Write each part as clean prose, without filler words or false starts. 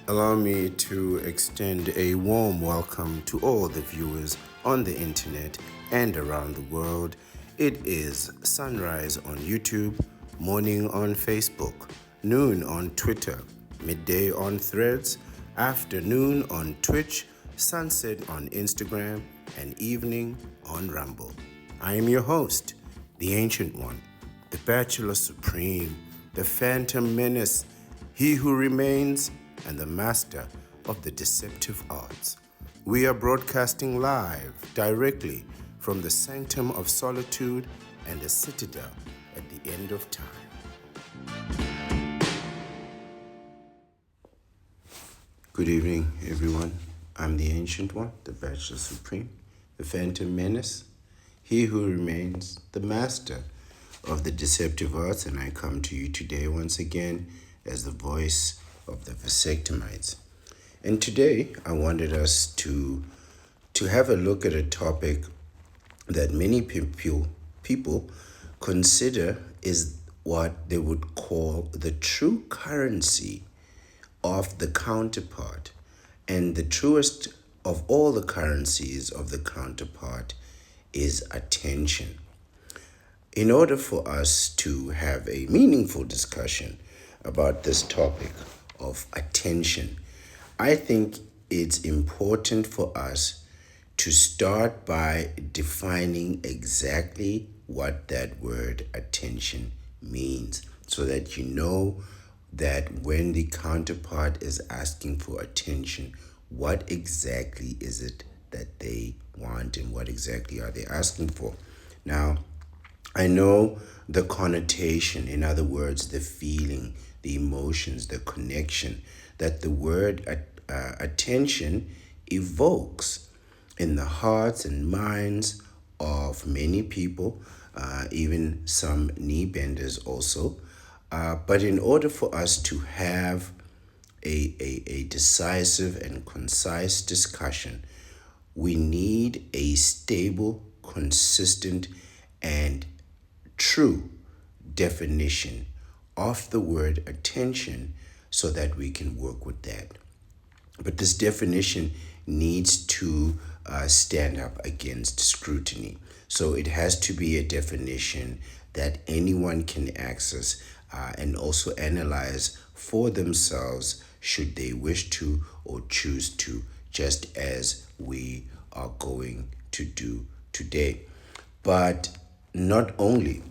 Allow me to extend a warm welcome to all the viewers on the internet and around the world. It is sunrise on YouTube, morning on Facebook, noon on Twitter, midday on Threads, afternoon on Twitch, sunset on Instagram, and evening on Rumble. I am your host, the Ancient One, the Bachelor Supreme, the Phantom Menace, he who remains, and the master of the deceptive arts. We are broadcasting live directly from the sanctum of solitude and the citadel at the end of time. Good evening, everyone. I'm the Ancient One, the Bachelor Supreme, the Phantom Menace, he who remains, the master of the deceptive arts, and I come to you today once again as the voice of the vasectomites. And today I wanted us to have a look at a topic that many people consider is what they would call the true currency of the counterpart. And the truest of all the currencies of the counterpart is attention. In order for us to have a meaningful discussion about this topic of attention, I think it's important for us to start by defining exactly what that word attention means, so that you know that when the counterpart is asking for attention, what exactly is it that they want and what exactly are they asking for. Now, I know the connotation, in other words, the feeling, the emotions, the connection that the word attention evokes in the hearts and minds of many people, even some knee benders also. But in order for us to have a decisive and concise discussion, we need a stable, consistent, and true definition of the word attention so that we can work with that. But this definition needs to stand up against scrutiny. So it has to be a definition that anyone can access and also analyze for themselves should they wish to or choose to, just as we are going to do today. But not only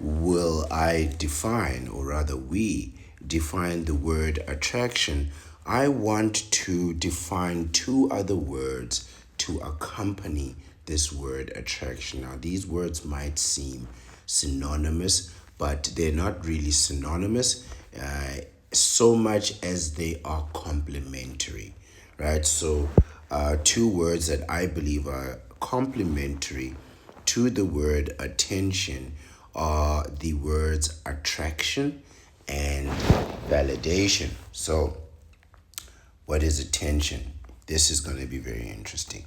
will I define, or rather we define the word attraction, I want to define two other words to accompany this word attraction. Now, these words might seem synonymous, but they're not really synonymous so much as they are complementary, right? So two words that I believe are complementary to the word attention are the words attraction and validation. So what is attention? This is going to be very interesting.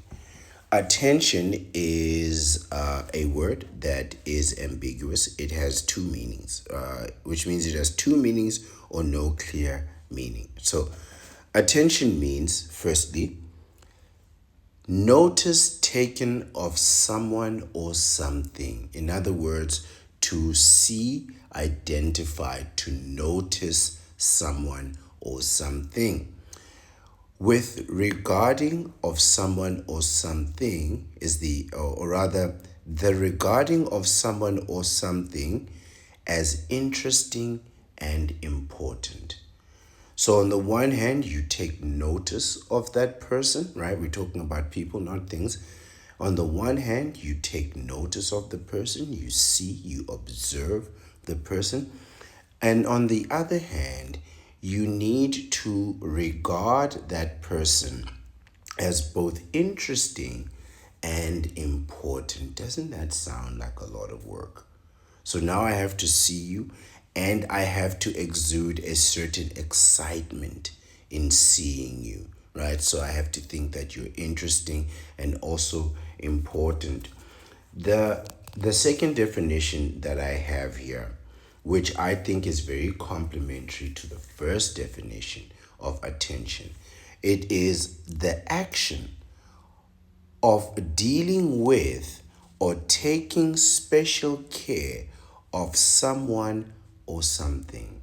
Attention is a word that is ambiguous. It has two meanings, which means it has two meanings or no clear meaning. So attention means, firstly, notice taken of someone or something. In other words, to see, identify, to notice someone or something. With regarding of someone or something is the regarding of someone or something as interesting and important. So on the one hand, you take notice of that person, right? We're talking about people, not things. On the one hand, you take notice of the person, you see, you observe the person. And on the other hand, you need to regard that person as both interesting and important. Doesn't that sound like a lot of work? So now I have to see you and I have to exude a certain excitement in seeing you, right? So I have to think that you're interesting and also important. The second definition that I have here, which I think is very complementary to the first definition of attention. It is the action of dealing with or taking special care of someone or something,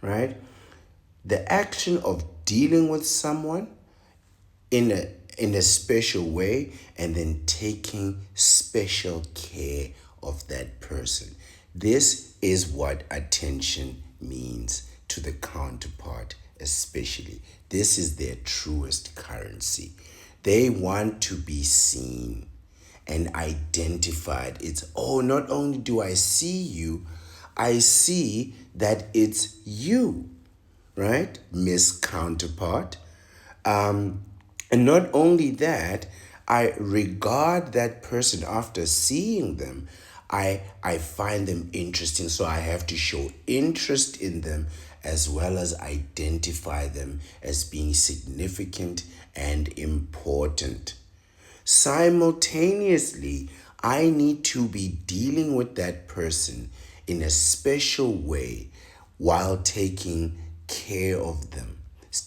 right? The action of dealing with someone in a special way and then taking special care of that person. This is what attention means to the counterpart, especially. This is their truest currency. They want to be seen and identified. It's, oh, not only do I see you, I see that it's you, right, Miss Counterpart. And not only that, I regard that person after seeing them. I find them interesting, so I have to show interest in them as well as identify them as being significant and important. Simultaneously, I need to be dealing with that person in a special way while taking care of them,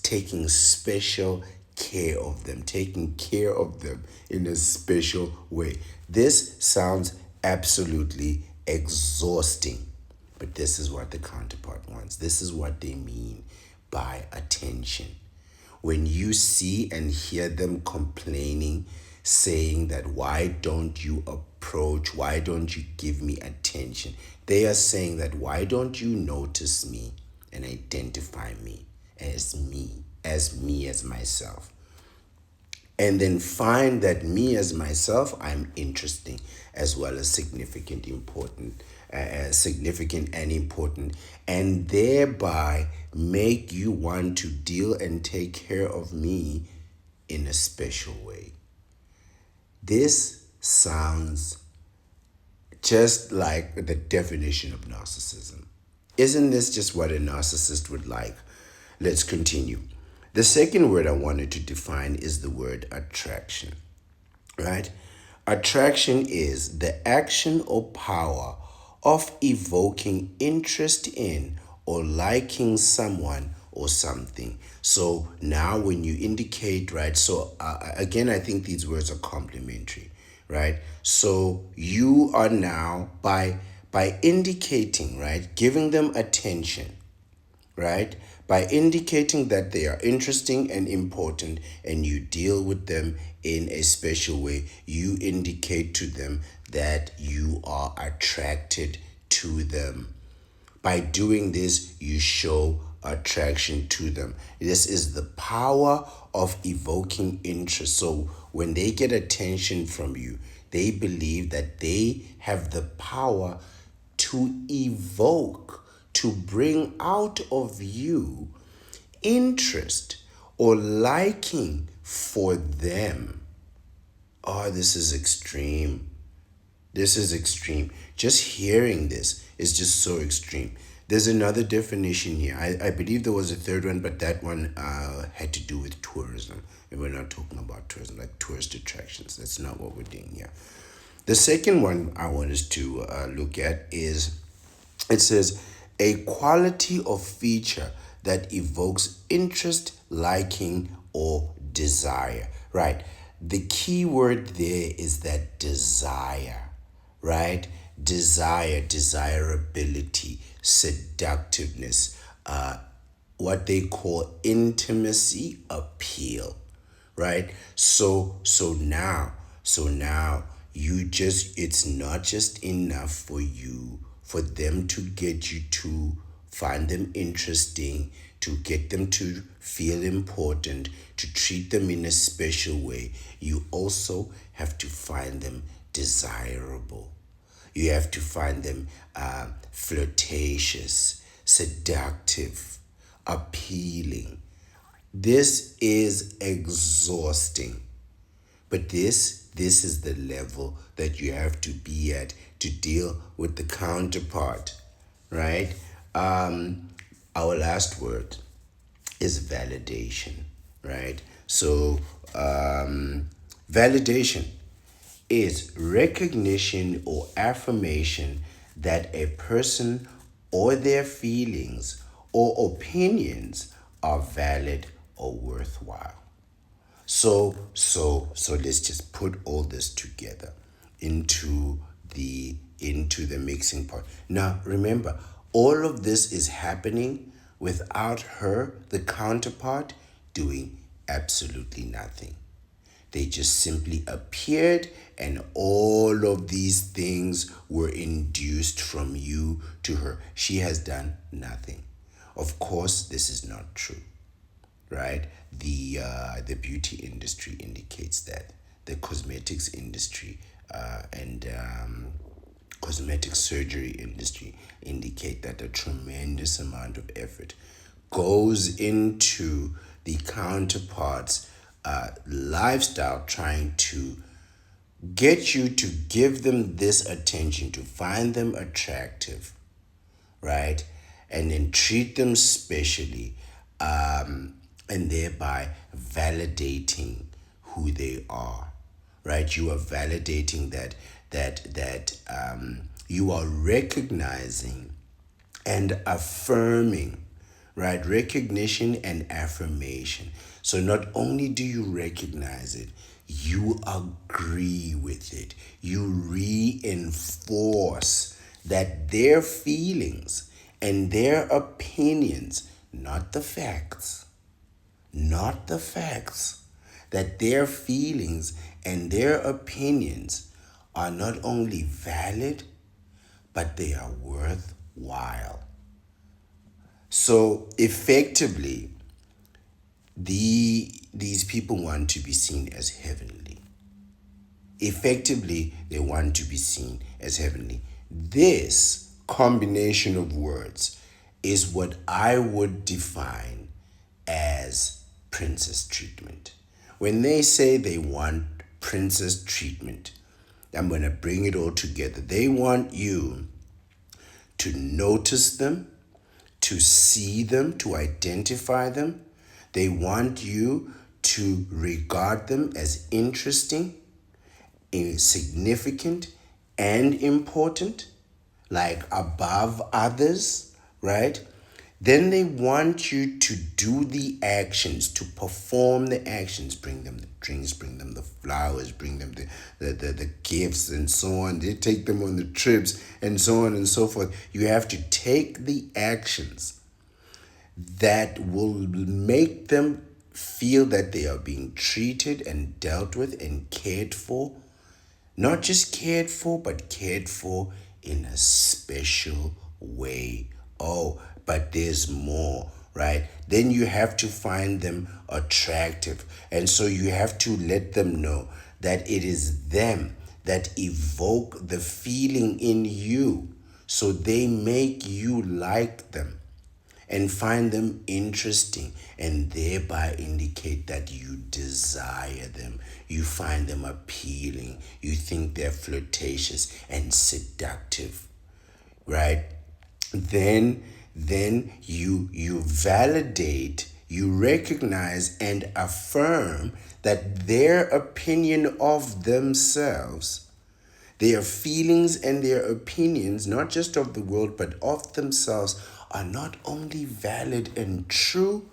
taking special taking care of them in a special way. This sounds absolutely exhausting, but this is what the counterpart wants. This is what they mean by attention. When you see and hear them complaining, saying that why don't you approach, why don't you give me attention, they are saying that why don't you notice me and identify me as myself, and then find that me as myself, I'm interesting as well as significant and important, and thereby make you want to deal and take care of me in a special way. This sounds just like the definition of narcissism. Isn't this just what a narcissist would like? Let's continue. The second word I wanted to define is the word attraction, right? Attraction is the action or power of evoking interest in or liking someone or something. So now when you indicate, right, so again, I think these words are complementary, right? So you are now, by indicating, right, giving them attention, right? By indicating that they are interesting and important and you deal with them in a special way, you indicate to them that you are attracted to them. By doing this, you show attraction to them. This is the power of evoking interest. So when they get attention from you, they believe that they have the power to evoke, to bring out of you interest or liking for them. Oh, this is extreme. This is extreme. Just hearing this is just so extreme. There's another definition here. I believe there was a third one, but that one had to do with tourism. And we're not talking about tourism, like tourist attractions. That's not what we're doing here. The second one I want us to look at is, it says, a quality or feature that evokes interest, liking, or desire. Right. The key word there is that desire, right? Desire, desirability, seductiveness, what they call intimacy appeal, right? So now you just, it's not just enough for them to get you to find them interesting, to get them to feel important, to treat them in a special way. You also have to find them desirable. You have to find them flirtatious, seductive, appealing. This is exhausting. But this is the level that you have to be at to deal with the counterpart, right? Our last word is validation, right? So validation is recognition or affirmation that a person or their feelings or opinions are valid or worthwhile. So let's just put all this together into the mixing pot. Now remember, all of this is happening without her, the counterpart, doing absolutely nothing. They just simply appeared, and all of these things were induced from you to her. She has done nothing. Of course, this is not true, right? The beauty industry indicates that. The cosmetics industry and cosmetic surgery industry indicate that a tremendous amount of effort goes into the counterparts' lifestyle, trying to get you to give them this attention, to find them attractive, right? And then treat them specially, and thereby validating who they are, right? You are validating that you are recognizing and affirming, right? Recognition and affirmation. So not only do you recognize it, you agree with it. You reinforce that their feelings and their opinions, not the facts, that their feelings and their opinions are not only valid, but they are worthwhile. So effectively, these people want to be seen as heavenly. Effectively, they want to be seen as heavenly. This combination of words is what I would define as princess treatment. When they say they want princess treatment, I'm going to bring it all together. They want you to notice them, to see them, to identify them. They want you to regard them as interesting, significant, and important, like above others, right? Then they want you to do the actions, to perform the actions, bring them the drinks, bring them the flowers, bring them the gifts and so on. They take them on the trips and so on and so forth. You have to take the actions that will make them feel that they are being treated and dealt with and cared for. Not just cared for, but cared for in a special way. Oh, but there's more, right? Then you have to find them attractive. And so you have to let them know that it is them that evoke the feeling in you. So they make you like them and find them interesting, and thereby indicate that you desire them. You find them appealing. You think they're flirtatious and seductive, right? Then you validate, you recognize and affirm that their opinion of themselves, their feelings and their opinions, not just of the world, but of themselves, are not only valid and true,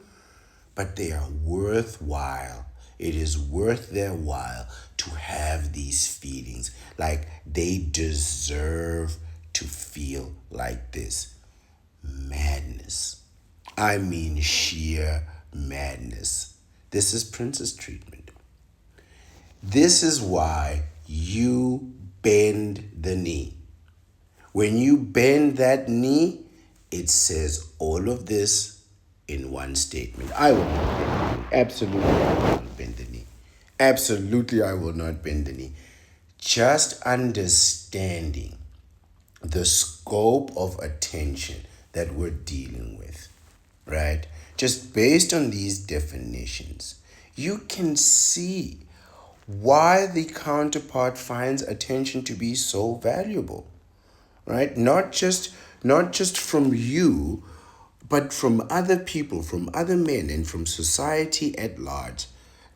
but they are worthwhile. It is worth their while to have these feelings. Like they deserve to feel like this. Madness. I mean sheer madness. This is princess treatment. This is why you bend the knee. When you bend that knee, it says all of this in one statement. I will not bend the knee. Absolutely, I will not bend the knee. Absolutely, I will not bend the knee. Just understanding the scope of attention that we're dealing with, right? Just based on these definitions, you can see why the counterpart finds attention to be so valuable, right? Not just from you, but from other people, from other men, and from society at large.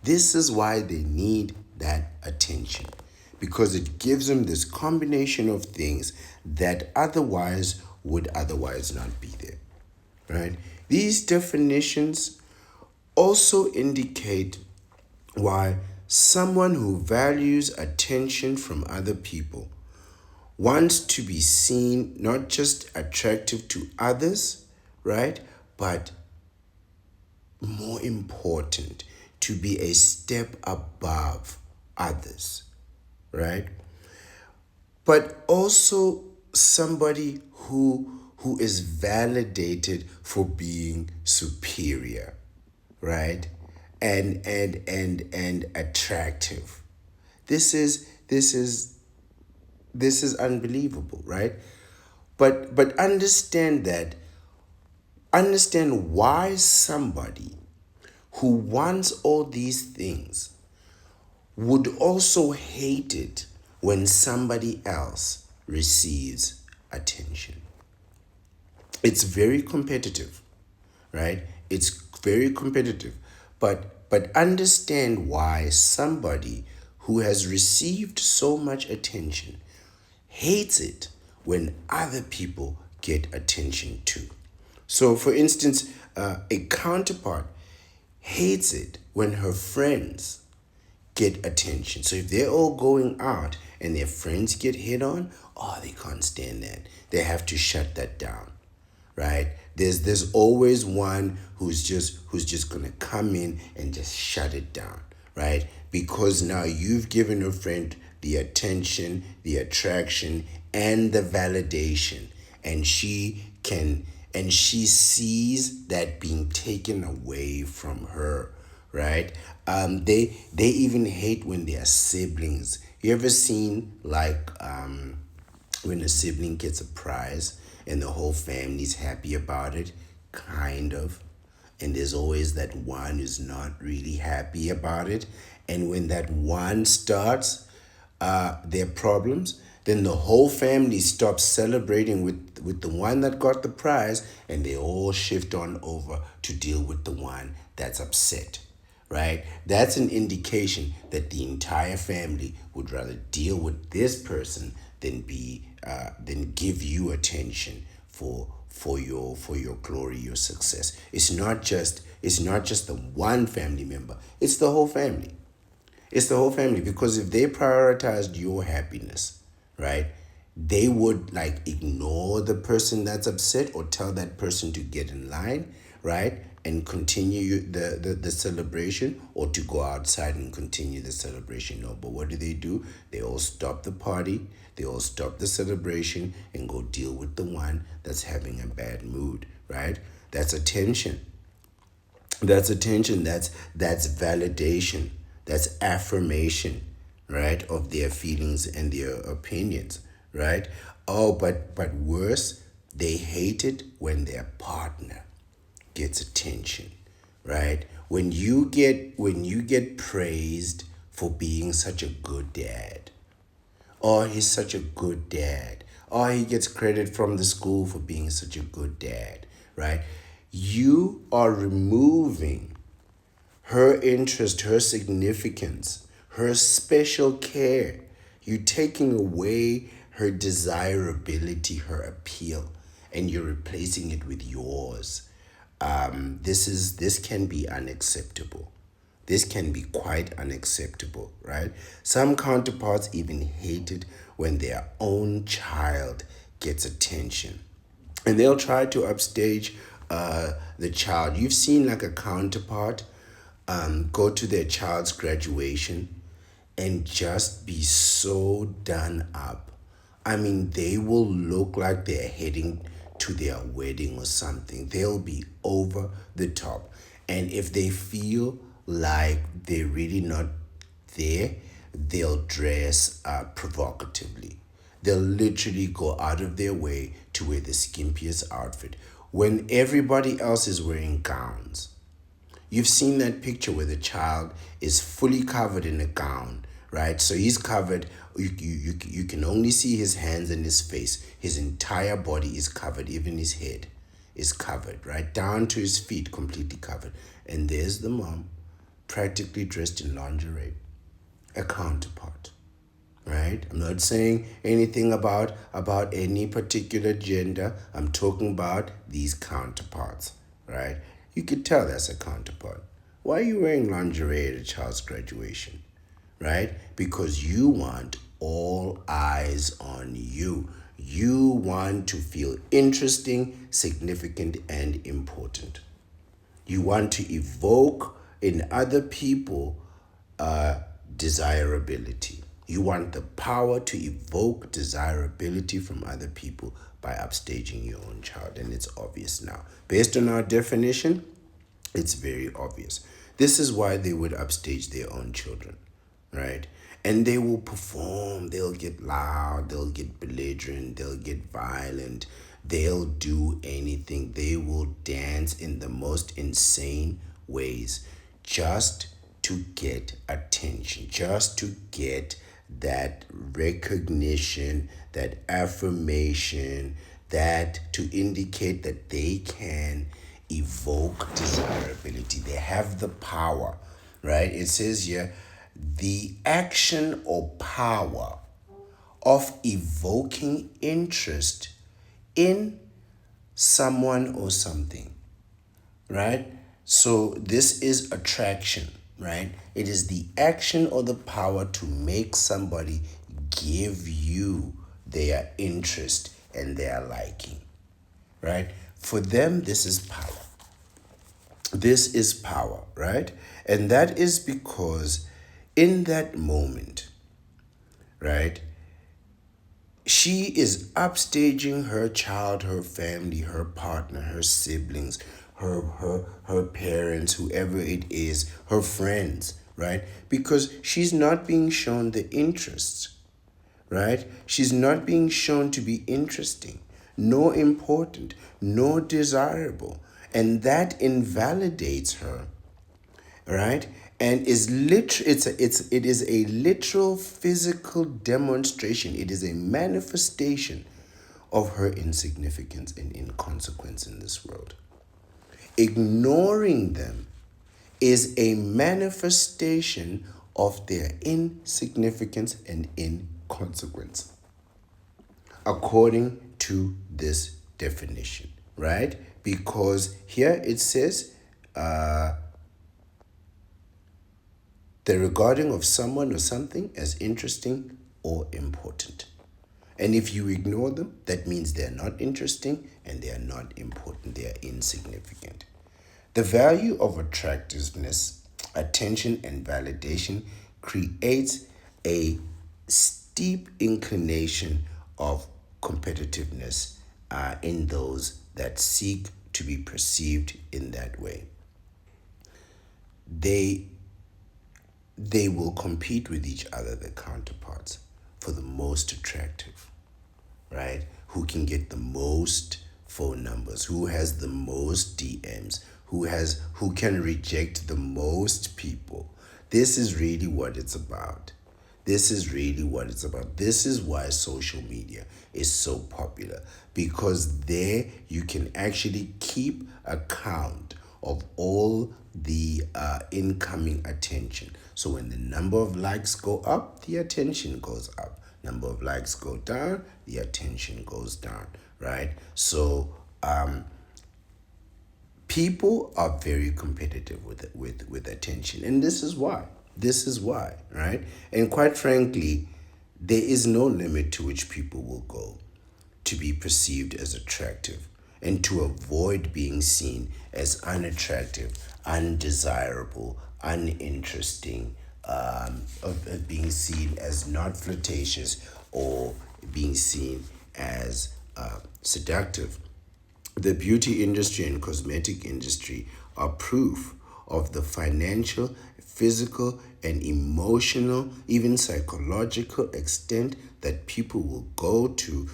This is why they need that attention, because it gives them this combination of things that otherwise would otherwise not be there, right? These definitions also indicate why someone who values attention from other people wants to be seen not just attractive to others, right? But more important, to be a step above others, right? But also somebody who is validated for being superior, right? And attractive. This is unbelievable, right? But understand why somebody who wants all these things would also hate it when somebody else receives attention. It's very competitive, right? It's very competitive. But understand why somebody who has received so much attention hates it when other people get attention too. So, for instance, a counterpart hates it when her friends get attention. So, if they're all going out and their friends get hit on, oh, they can't stand that. They have to shut that down, right? There's always one who's just gonna come in and just shut it down, right? Because now you've given a friend the attention, the attraction, and the validation, and she sees that being taken away from her, right? They even hate when they are siblings. You ever seen like when a sibling gets a prize and the whole family's happy about it? Kind of. And there's always that one who's not really happy about it. And when that one starts their problems, then the whole family stops celebrating with the one that got the prize, and they all shift on over to deal with the one that's upset, right? That's an indication that the entire family would rather deal with this person than give you attention for your glory, your success. It's not just the one family member. It's the whole family. It's the whole family, because if they prioritized your happiness, right, they would like ignore the person that's upset or tell that person to get in line, right, and continue the celebration, or to go outside and continue the celebration. No, but what do? They all stop the party, they all stop the celebration and go deal with the one that's having a bad mood, right? That's attention. That's validation, that's affirmation, right, of their feelings and their opinions, right? Oh, but worse, they hate it when their partner gets attention, right? When you get praised for being such a good dad, or he's such a good dad, or he gets credit from the school for being such a good dad, right? You are removing her interest, her significance, her special care. You're taking away her desirability, her appeal, and you're replacing it with yours. This can be unacceptable. This can be quite unacceptable, right? Some counterparts even hate it when their own child gets attention, and they'll try to upstage the child. You've seen like a counterpart go to their child's graduation and just be so done up. I mean, they will look like they're heading to their wedding or something. They'll be over the top. And if they feel like they're really not there, they'll dress provocatively. They'll literally go out of their way to wear the skimpiest outfit when everybody else is wearing gowns. You've seen that picture where the child is fully covered in a gown, right? So he's covered. You can only see his hands and his face. His entire body is covered. Even his head is covered, right? Down to his feet, completely covered. And there's the mom, practically dressed in lingerie, a counterpart, right? I'm not saying anything about any particular gender. I'm talking about these counterparts, right? You could tell that's a counterpart, Why are you wearing lingerie at a child's graduation? Right? Because you want all eyes on you. You want to feel interesting, significant, and important. You want to evoke in other people desirability. You want the power to evoke desirability from other people by upstaging your own child. And it's obvious now. Based on our definition, it's very obvious. This is why they would upstage their own children, right? And they will perform, they'll get loud, they'll get belligerent, they'll get violent, they'll do anything. They will dance in the most insane ways just to get attention, just to get that recognition, that affirmation, that to indicate that they can evoke desirability. They have the power, right? It says here, the action or power of evoking interest in someone or something, right? So this is attraction, right? It is the action or the power to make somebody give you their interest and their liking, right? For them, this is power. This is power, right? And that is because in that moment, right, she is upstaging her child, her family, her partner, her siblings, her parents, whoever it is, her friends, right? Because she's not being shown the interests, right? She's not being shown to be interesting, nor important, nor desirable. And that invalidates her, right? And it is a literal physical demonstration. It is a manifestation of her insignificance and inconsequence in this world. Ignoring them is a manifestation of their insignificance and inconsequence, according to this definition, right? Because here it says, the regarding of someone or something as interesting or important. And if you ignore them, that means they're not interesting and they are not important, they are insignificant. The value of attractiveness, attention, and validation creates a steep inclination of competitiveness in those that seek to be perceived in that way. They will compete with each other, their counterparts, for the most attractive, right? Who can get the most phone numbers, who has the most DMs, who can reject the most people. This is really what it's about. This is really what it's about. This is why social media is so popular, because there you can actually keep account of all the incoming attention. So when the number of likes go up, the attention goes up. Number of likes go down, the attention goes down, right? So people are very competitive with attention, and this is why. This is why, right? And quite frankly, there is no limit to which people will go to be perceived as attractive and to avoid being seen as unattractive, undesirable, uninteresting, of being seen as not flirtatious or being seen as seductive. The beauty industry and cosmetic industry are proof of the financial, physical, and emotional, even psychological extent that people will go to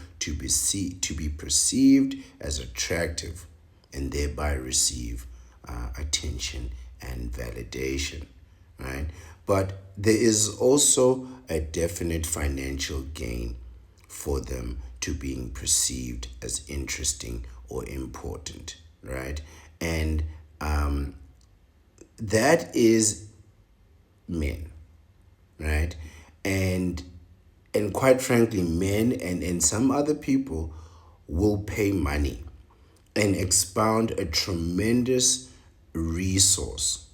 be perceived as attractive and thereby receive attention and validation, right? But there is also a definite financial gain for them to being perceived as interesting or important, right? And that is men, right? And quite frankly, men and some other people will pay money and expound a tremendous resource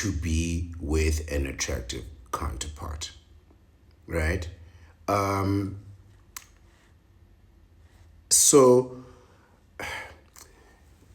to be with an attractive counterpart, right? So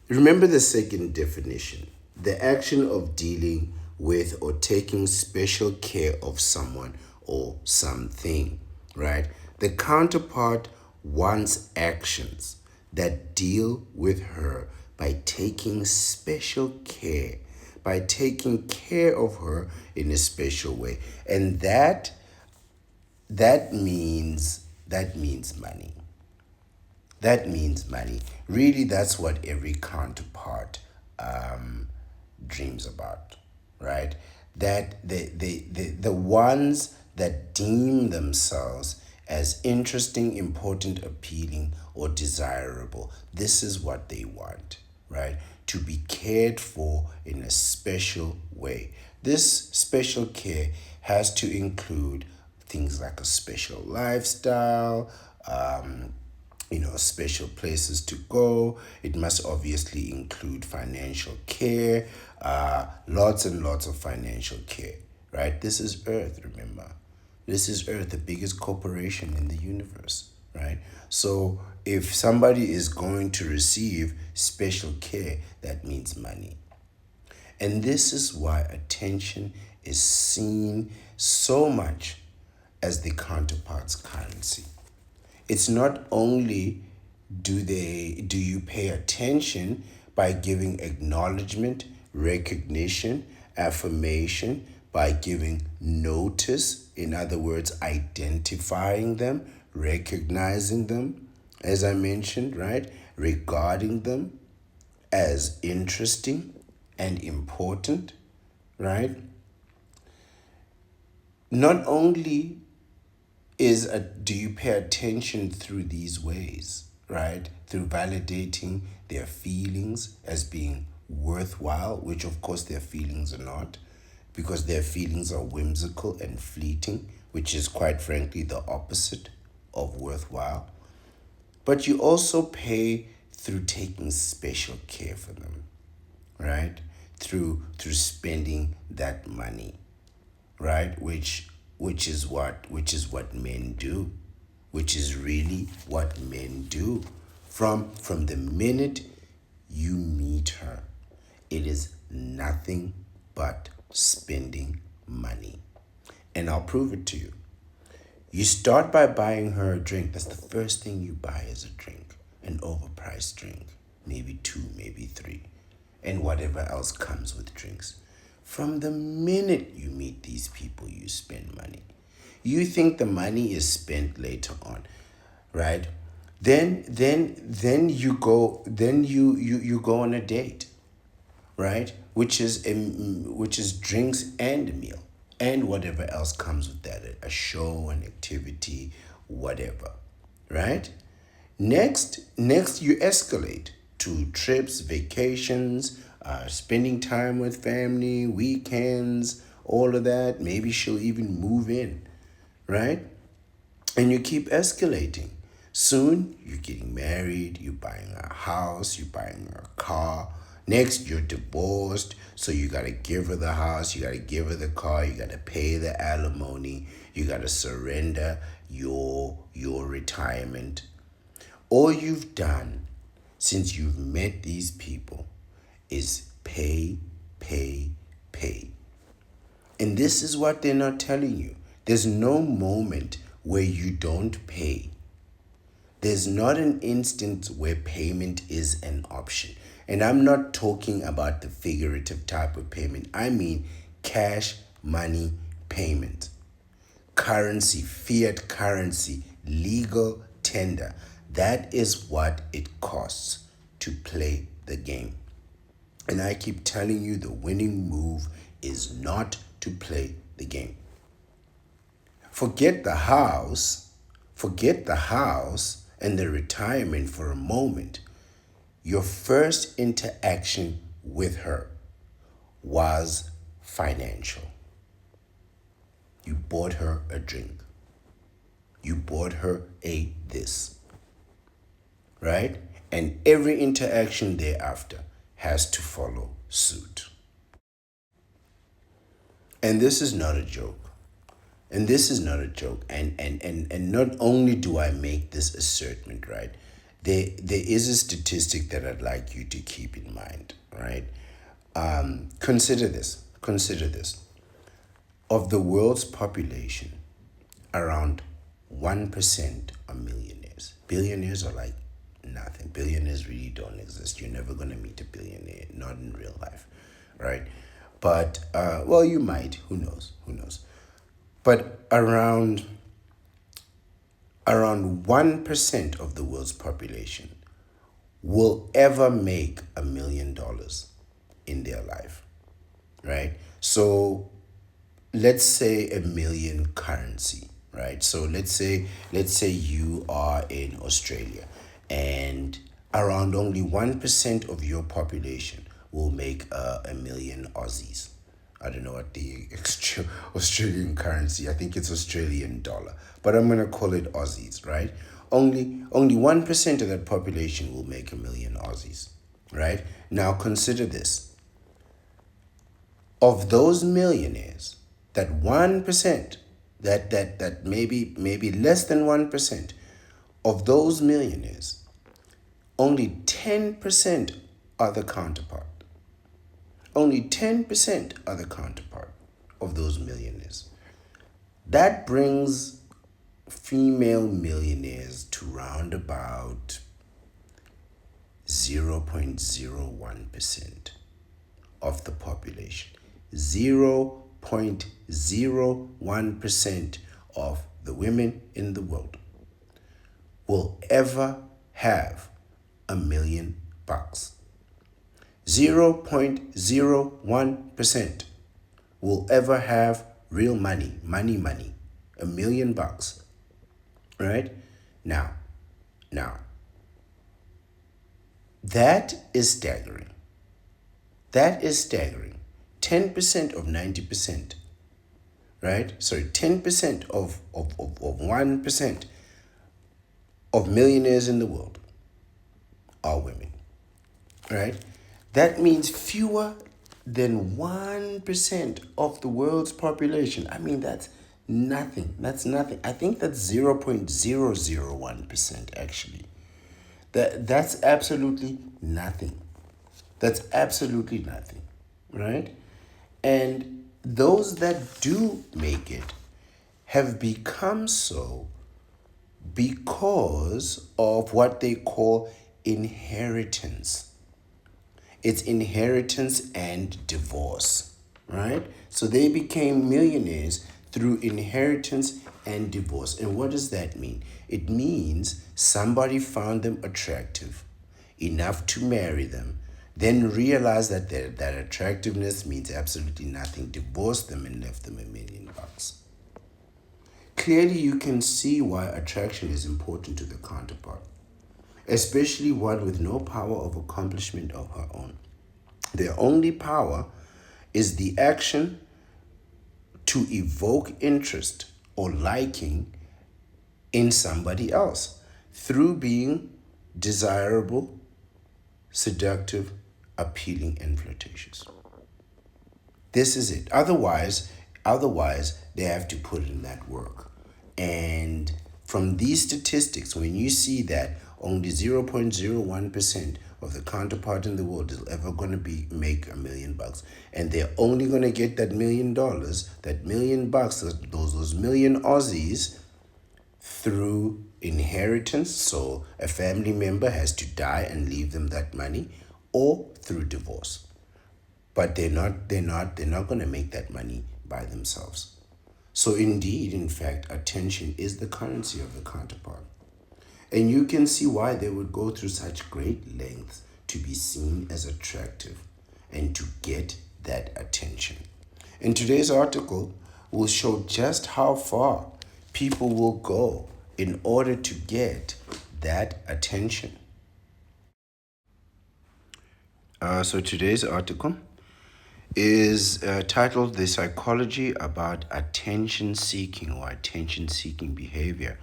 remember the second definition: the action of dealing with or taking special care of someone or something, right? The counterpart wants actions that deal with her by taking special care, by taking care of her in a special way. And that means money. That means money. Really, that's what every counterpart dreams about, right? That the ones that deem themselves as interesting, important, appealing, or desirable, this is what they want, right? To be cared for in a special way. This special care has to include things like a special lifestyle, special places to go. It must obviously include financial care, lots and lots of financial care, right? This is Earth, remember. This is Earth, the biggest corporation in the universe, right? So if somebody is going to receive special care, that means money. And this is why attention is seen so much as the counterpart's currency. It's not only do you pay attention by giving acknowledgement, recognition, affirmation, by giving notice, in other words, identifying them, recognizing them, as I mentioned, right? Regarding them as interesting and important, right? Not only do you pay attention through these ways, right? Through validating their feelings as being worthwhile, which of course their feelings are not, because their feelings are whimsical and fleeting, which is quite frankly the opposite of worthwhile. But you also pay through taking special care for them, right? Through spending that money, right? Which is what men do, which is really what men do. From the minute you meet her, it is nothing but spending money. And I'll prove it to you. You start by buying her a drink. That's the first thing you buy is a drink, an overpriced drink, maybe two, maybe three, and whatever else comes with drinks. From the minute you meet these people, you spend money. You think the money is spent later on, right? Then you go on a date, right? Which is drinks and a meal and whatever else comes with that, a show, an activity, whatever, right? Next you escalate to trips, vacations, spending time with family, weekends, all of that. Maybe she'll even move in, right? And you keep escalating. Soon, you're getting married, you're buying a house, you're buying a car. Next, you're divorced, so you gotta give her the house, you gotta give her the car, you gotta pay the alimony, you gotta surrender your retirement. All you've done since you've met these people is pay, pay, pay. And this is what they're not telling you. There's no moment where you don't pay. There's not an instant where payment is an option. And I'm not talking about the figurative type of payment. I mean cash money payment. Currency, fiat currency, legal tender. That is what it costs to play the game. And I keep telling you the winning move is not to play the game. Forget the house and the retirement for a moment. Your first interaction with her was financial. You bought her a drink. You bought her a this, right? And every interaction thereafter has to follow suit. And this is not a joke. And this is not a joke. And not only do I make this assertion, right? There is a statistic that I'd like you to keep in mind, right? Consider this. Consider this. Of the world's population, around 1% are millionaires. Billionaires are like nothing. Billionaires really don't exist. You're never going to meet a billionaire, not in real life, right? But, well, you might. Who knows? Who knows? But around 1% of the world's population will ever make $1 million in their life, right? So let's say a million currency, right? So let's say you are in Australia, and around only 1% of your population will make a million Aussies. I don't know what the Australian currency. I think it's Australian dollar, but I'm gonna call it Aussies, right? Only 1% of that population will make a million Aussies, right? Now consider this: of those millionaires, that 1%, that maybe less than 1% of those millionaires, only 10% are the counterpart. Only 10% are the counterpart of those millionaires. That brings female millionaires to round about 0.01% of the population. 0.01% of the women in the world will ever have $1 million. 0.01% will ever have real money, $1 million. Right? Now, that is staggering. That is staggering. 10% of 90%, right? Sorry, 10% of 1% of millionaires in the world are women, right? That means fewer than 1% of the world's population. I mean, that's nothing. That's nothing. I think that's 0.001% actually. That's absolutely nothing. That's absolutely nothing, right? And those that do make it have become so because of what they call inheritance. It's inheritance and divorce, right? So they became millionaires through inheritance and divorce. And what does that mean? It means somebody found them attractive enough to marry them, then realized that that attractiveness means absolutely nothing, divorced them and left them $1 million. Clearly, you can see why attraction is important to the counterpart, especially one with no power of accomplishment of her own. Their only power is the action to evoke interest or liking in somebody else through being desirable, seductive, appealing, and flirtatious. This is it. Otherwise, they have to put in that work. And from these statistics, when you see that only 0.01% of the counterpart in the world is ever going to make $1 million, and they're only going to get that $1 million, that $1 million, those million Aussies, through inheritance. So a family member has to die and leave them that money, or through divorce. But they're not going to make that money by themselves. So indeed, in fact, attention is the currency of the counterpart. And you can see why they would go through such great lengths to be seen as attractive and to get that attention. In today's article, we'll show just how far people will go in order to get that attention. So today's article is titled The Psychology About Attention Seeking or Attention Seeking Behavior.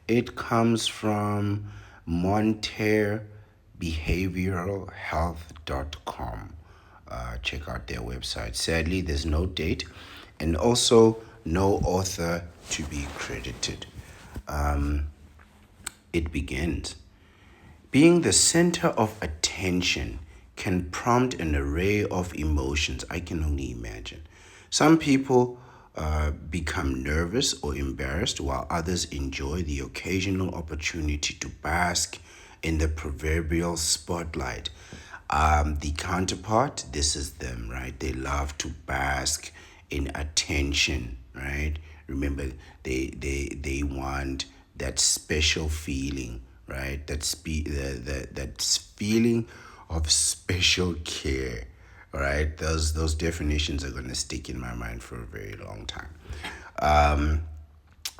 It comes from monterbehavioralhealth.com. Check out their website. Sadly, there's no date. And also, no author to be credited. It begins. Being the center of attention can prompt an array of emotions I can only imagine. Some people become nervous or embarrassed, while others enjoy the occasional opportunity to bask in the proverbial spotlight. The counterpart, this is them, right? They love to bask in attention, right? Remember, they want that special feeling, right? That feeling of special care, right? Those definitions are gonna stick in my mind for a very long time.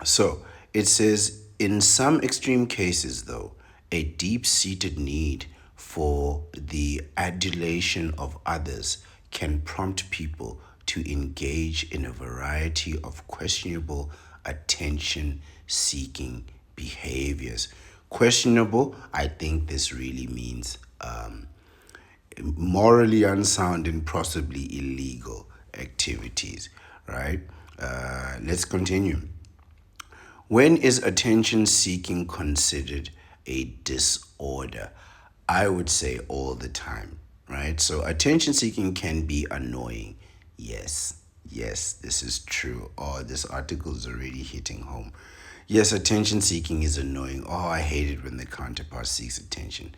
So it says, in some extreme cases, though, a deep seated need for the adulation of others can prompt people to engage in a variety of questionable attention seeking behaviors. Questionable, I think this really means morally unsound and possibly illegal activities, right? Let's continue. When is attention seeking considered a disorder? I would say all the time, right? So attention seeking can be annoying. Yes, yes, this is true. Oh, this article is already hitting home. Yes, attention seeking is annoying. Oh, I hate it when the counterpart seeks attention.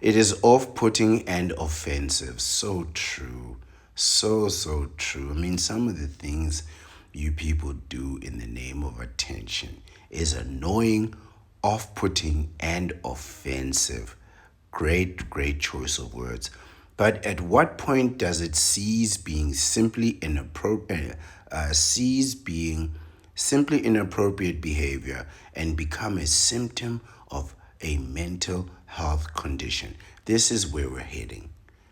It is off putting and offensive. So true. So true. I mean, some of the things you people do in the name of attention is annoying, off putting, and offensive. Great choice of words. But at what point does it cease being simply inappropriate, simply inappropriate behavior and become a symptom of a mental health condition? This is where we're heading,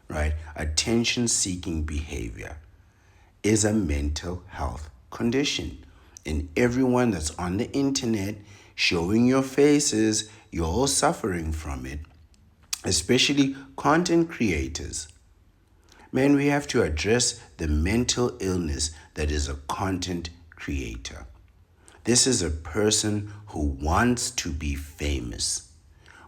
right? Attention seeking behavior is a mental health condition. And everyone that's on the internet showing your faces, you're all suffering from it, especially content creators. Man, we have to address the mental illness that is a content creator. This is a person who wants to be famous.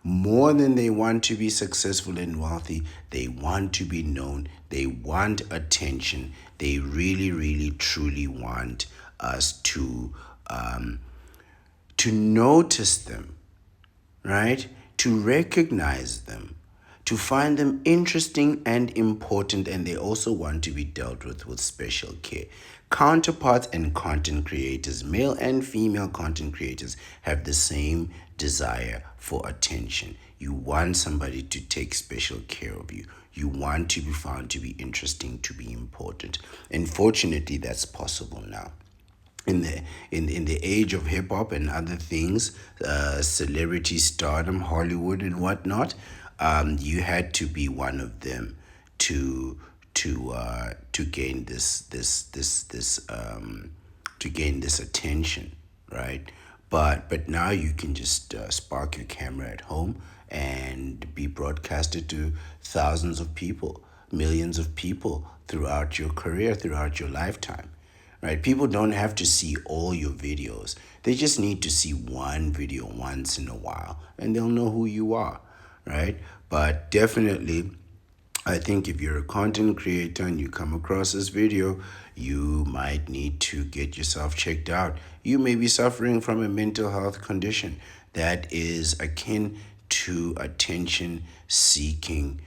More than they want to be successful and wealthy, they want to be known. They want attention. They really, truly want us to notice them, right? To recognize them, to find them interesting and important, and they also want to be dealt with special care. Counterparts and content creators, male and female content creators, have the same desire for attention. You want somebody to take special care of you. You want to be found to be interesting, to be important. And fortunately, that's possible now in the age of hip hop and other things, celebrity stardom, Hollywood and whatnot, you had to be one of them to to gain this attention, right? But now you can just spark your camera at home and be broadcasted to thousands of people, millions of people throughout your career, throughout your lifetime, right? People don't have to see all your videos. They just need to see one video once in a while and they'll know who you are, right? But definitely, I think if you're a content creator and you come across this video, you might need to get yourself checked out. You may be suffering from a mental health condition that is akin to attention seeking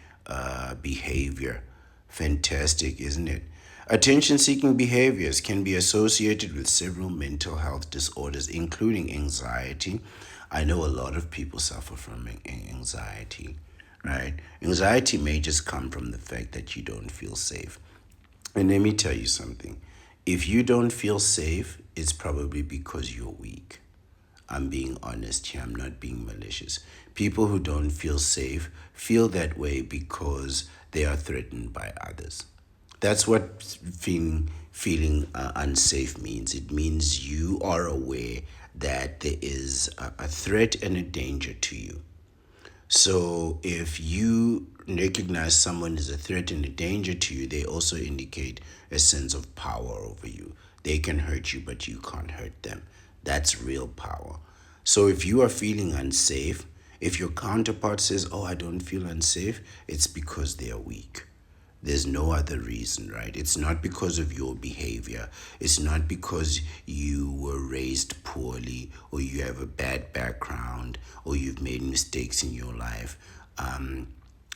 behavior. Fantastic, isn't it? Attention seeking behaviors can be associated with several mental health disorders, including anxiety. I know a lot of people suffer from anxiety, right? Anxiety may just come from the fact that you don't feel safe. And let me tell you something. If you don't feel safe, it's probably because you're weak. I'm being honest here, I'm not being malicious. People who don't feel safe feel that way because they are threatened by others. That's what feeling unsafe means. It means you are aware that there is a threat and a danger to you. So if you recognize someone as a threat and a danger to you, they also indicate a sense of power over you. They can hurt you, but you can't hurt them. That's real power. So if you are feeling unsafe, if your counterpart says, "Oh, I don't feel unsafe," it's because they are weak. There's no other reason, right? It's not because of your behavior. It's not because you were raised poorly or you have a bad background or you've made mistakes in your life.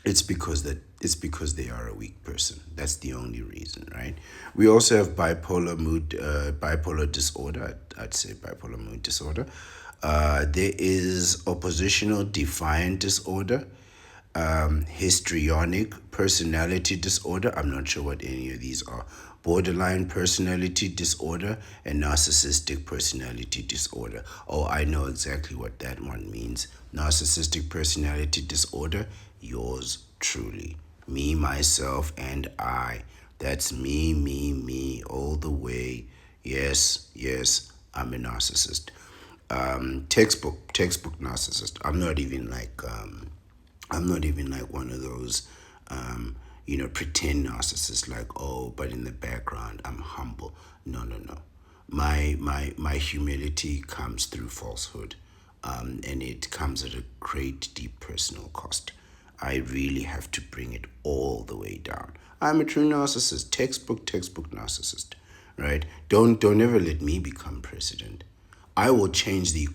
It's because they are a weak person. That's the only reason, right? We also have bipolar disorder. I'd say bipolar mood disorder. There is oppositional defiant disorder, histrionic personality disorder. I'm not sure what any of these are. Borderline personality disorder and narcissistic personality disorder. Oh, I know exactly what that one means. Narcissistic personality disorder, yours truly. Me, myself, and I. That's me, all the way. Yes, yes, I'm a narcissist. Textbook narcissist. I'm not even like one of those, pretend narcissists. Like, oh, but in the background, I'm humble. No, no, no. My humility comes through falsehood, and it comes at a great, deep personal cost. I really have to bring it all the way down. I'm a true narcissist, textbook narcissist, right? Don't ever let me become president. I will change the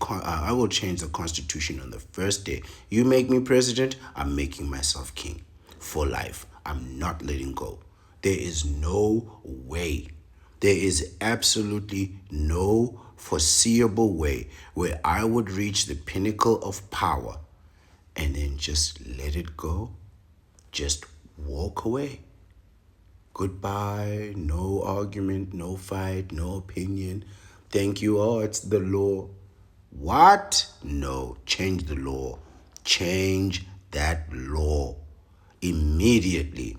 constitution on the first day. You make me president, I'm making myself king for life. I'm not letting go. There is no way. There is absolutely no foreseeable way where I would reach the pinnacle of power and then just let it go. Just walk away. Goodbye, no argument, no fight, no opinion. Thank you. Oh, it's the law. What? No, change the law. Change that law immediately.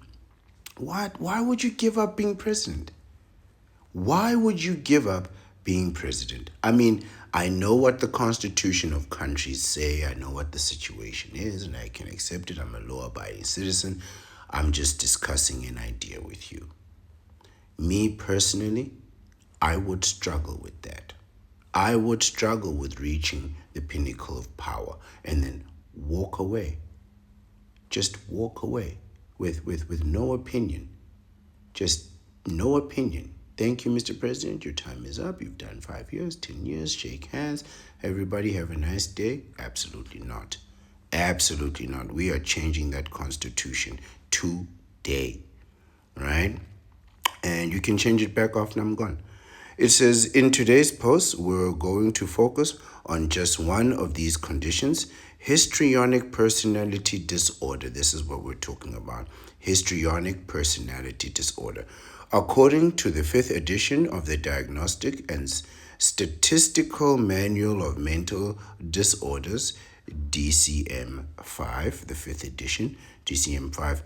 What? Why would you give up being president? Why would you give up being president? I mean, I know what the constitution of countries say. I know what the situation is, and I can accept it. I'm a law-abiding citizen. I'm just discussing an idea with you. Me personally, I would struggle with that. I would struggle with reaching the pinnacle of power and then walk away. Just walk away with no opinion. Just no opinion. Thank you, Mr. President. Your time is up. You've done 5 years, 10 years. Shake hands. Everybody have a nice day. Absolutely not. Absolutely not. We are changing that constitution today, right? And you can change it back after I'm gone. It says, in today's post, we're going to focus on just one of these conditions, histrionic personality disorder. This is what we're talking about, histrionic personality disorder. According to the 5th edition of the Diagnostic and Statistical Manual of Mental Disorders, DCM-5, the 5th edition, DCM-5,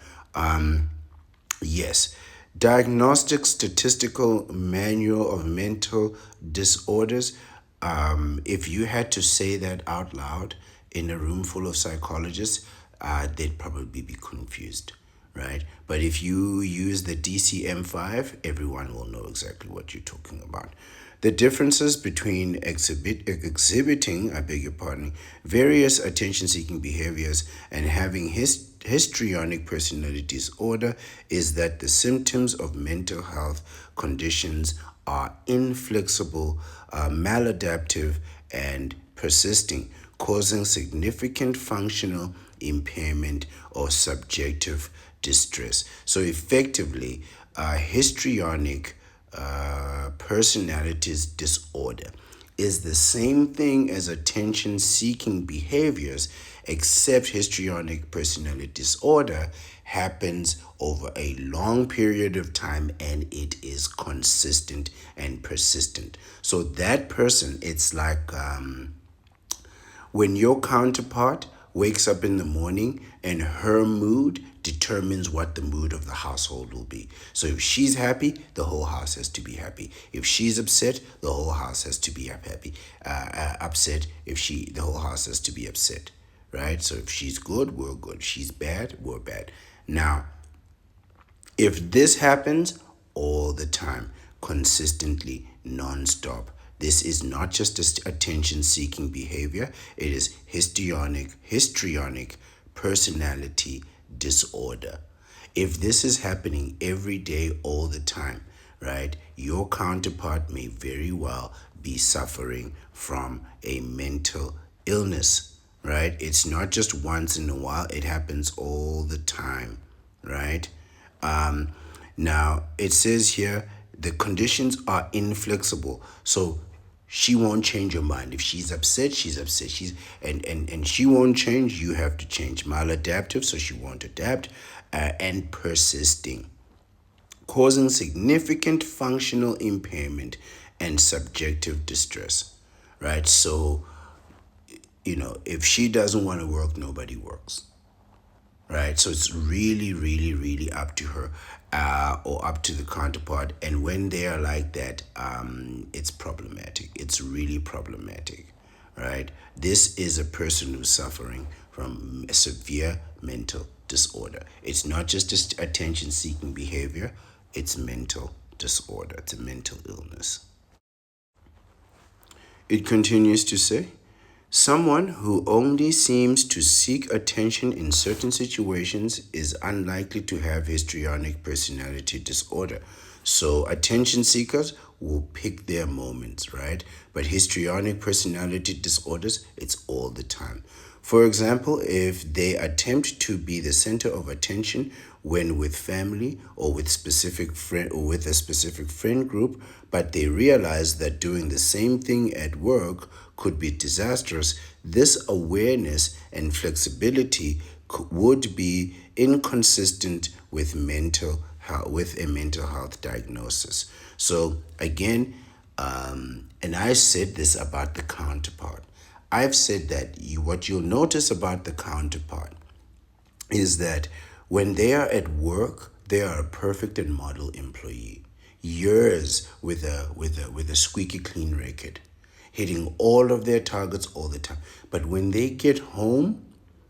yes, Diagnostic Statistical Manual of Mental Disorders. If you had to say that out loud in a room full of psychologists, they'd probably be confused, right? But if you use the DCM-5, everyone will know exactly what you're talking about. The differences between exhibiting, various attention-seeking behaviors and having histrionic personality disorder is that the symptoms of mental health conditions are inflexible, maladaptive, and persisting, causing significant functional impairment or subjective distress. So effectively, histrionic personalities disorder is the same thing as attention-seeking behaviors, except histrionic personality disorder happens over a long period of time and it is consistent and persistent. So that person, it's like when your counterpart wakes up in the morning and her mood determines what the mood of the household will be. So if she's happy, the whole house has to be happy. If she's upset, the whole house has to be happy. Upset, the whole house has to be upset, right? So if she's good, we're good. If she's bad, we're bad. Now, if this happens all the time, consistently, nonstop. This is not just attention-seeking behavior. It is histrionic personality disorder. If this is happening every day, all the time, right, your counterpart may very well be suffering from a mental illness, right? It's not just once in a while, it happens all the time, right? Um, Now, it says here the conditions are inflexible. So she won't change her mind. If she's upset, she's upset. And she won't change, you have to change. Maladaptive, so she won't adapt, and persisting, causing significant functional impairment and subjective distress. Right? So, if she doesn't want to work, nobody works, right? So it's really, really, really up to her, or up to the counterpart. And when they are like that, it's problematic. It's really problematic, right? This is a person who's suffering from a severe mental disorder. It's not just attention-seeking behavior. It's mental disorder. It's a mental illness. It continues to say, someone who only seems to seek attention in certain situations is unlikely to have histrionic personality disorder. So, attention seekers will pick their moments, right? But histrionic personality disorders, it's all the time. For example, if they attempt to be the center of attention when with family or with specific friend or with a specific friend group, but they realize that doing the same thing at work could be disastrous, this awareness and flexibility would be inconsistent with with a mental health diagnosis. So again, and I said this about the counterpart. I've said that what you'll notice about the counterpart is that when they are at work, they are a perfect and model employee. Years with a squeaky clean record, hitting all of their targets all the time. But when they get home,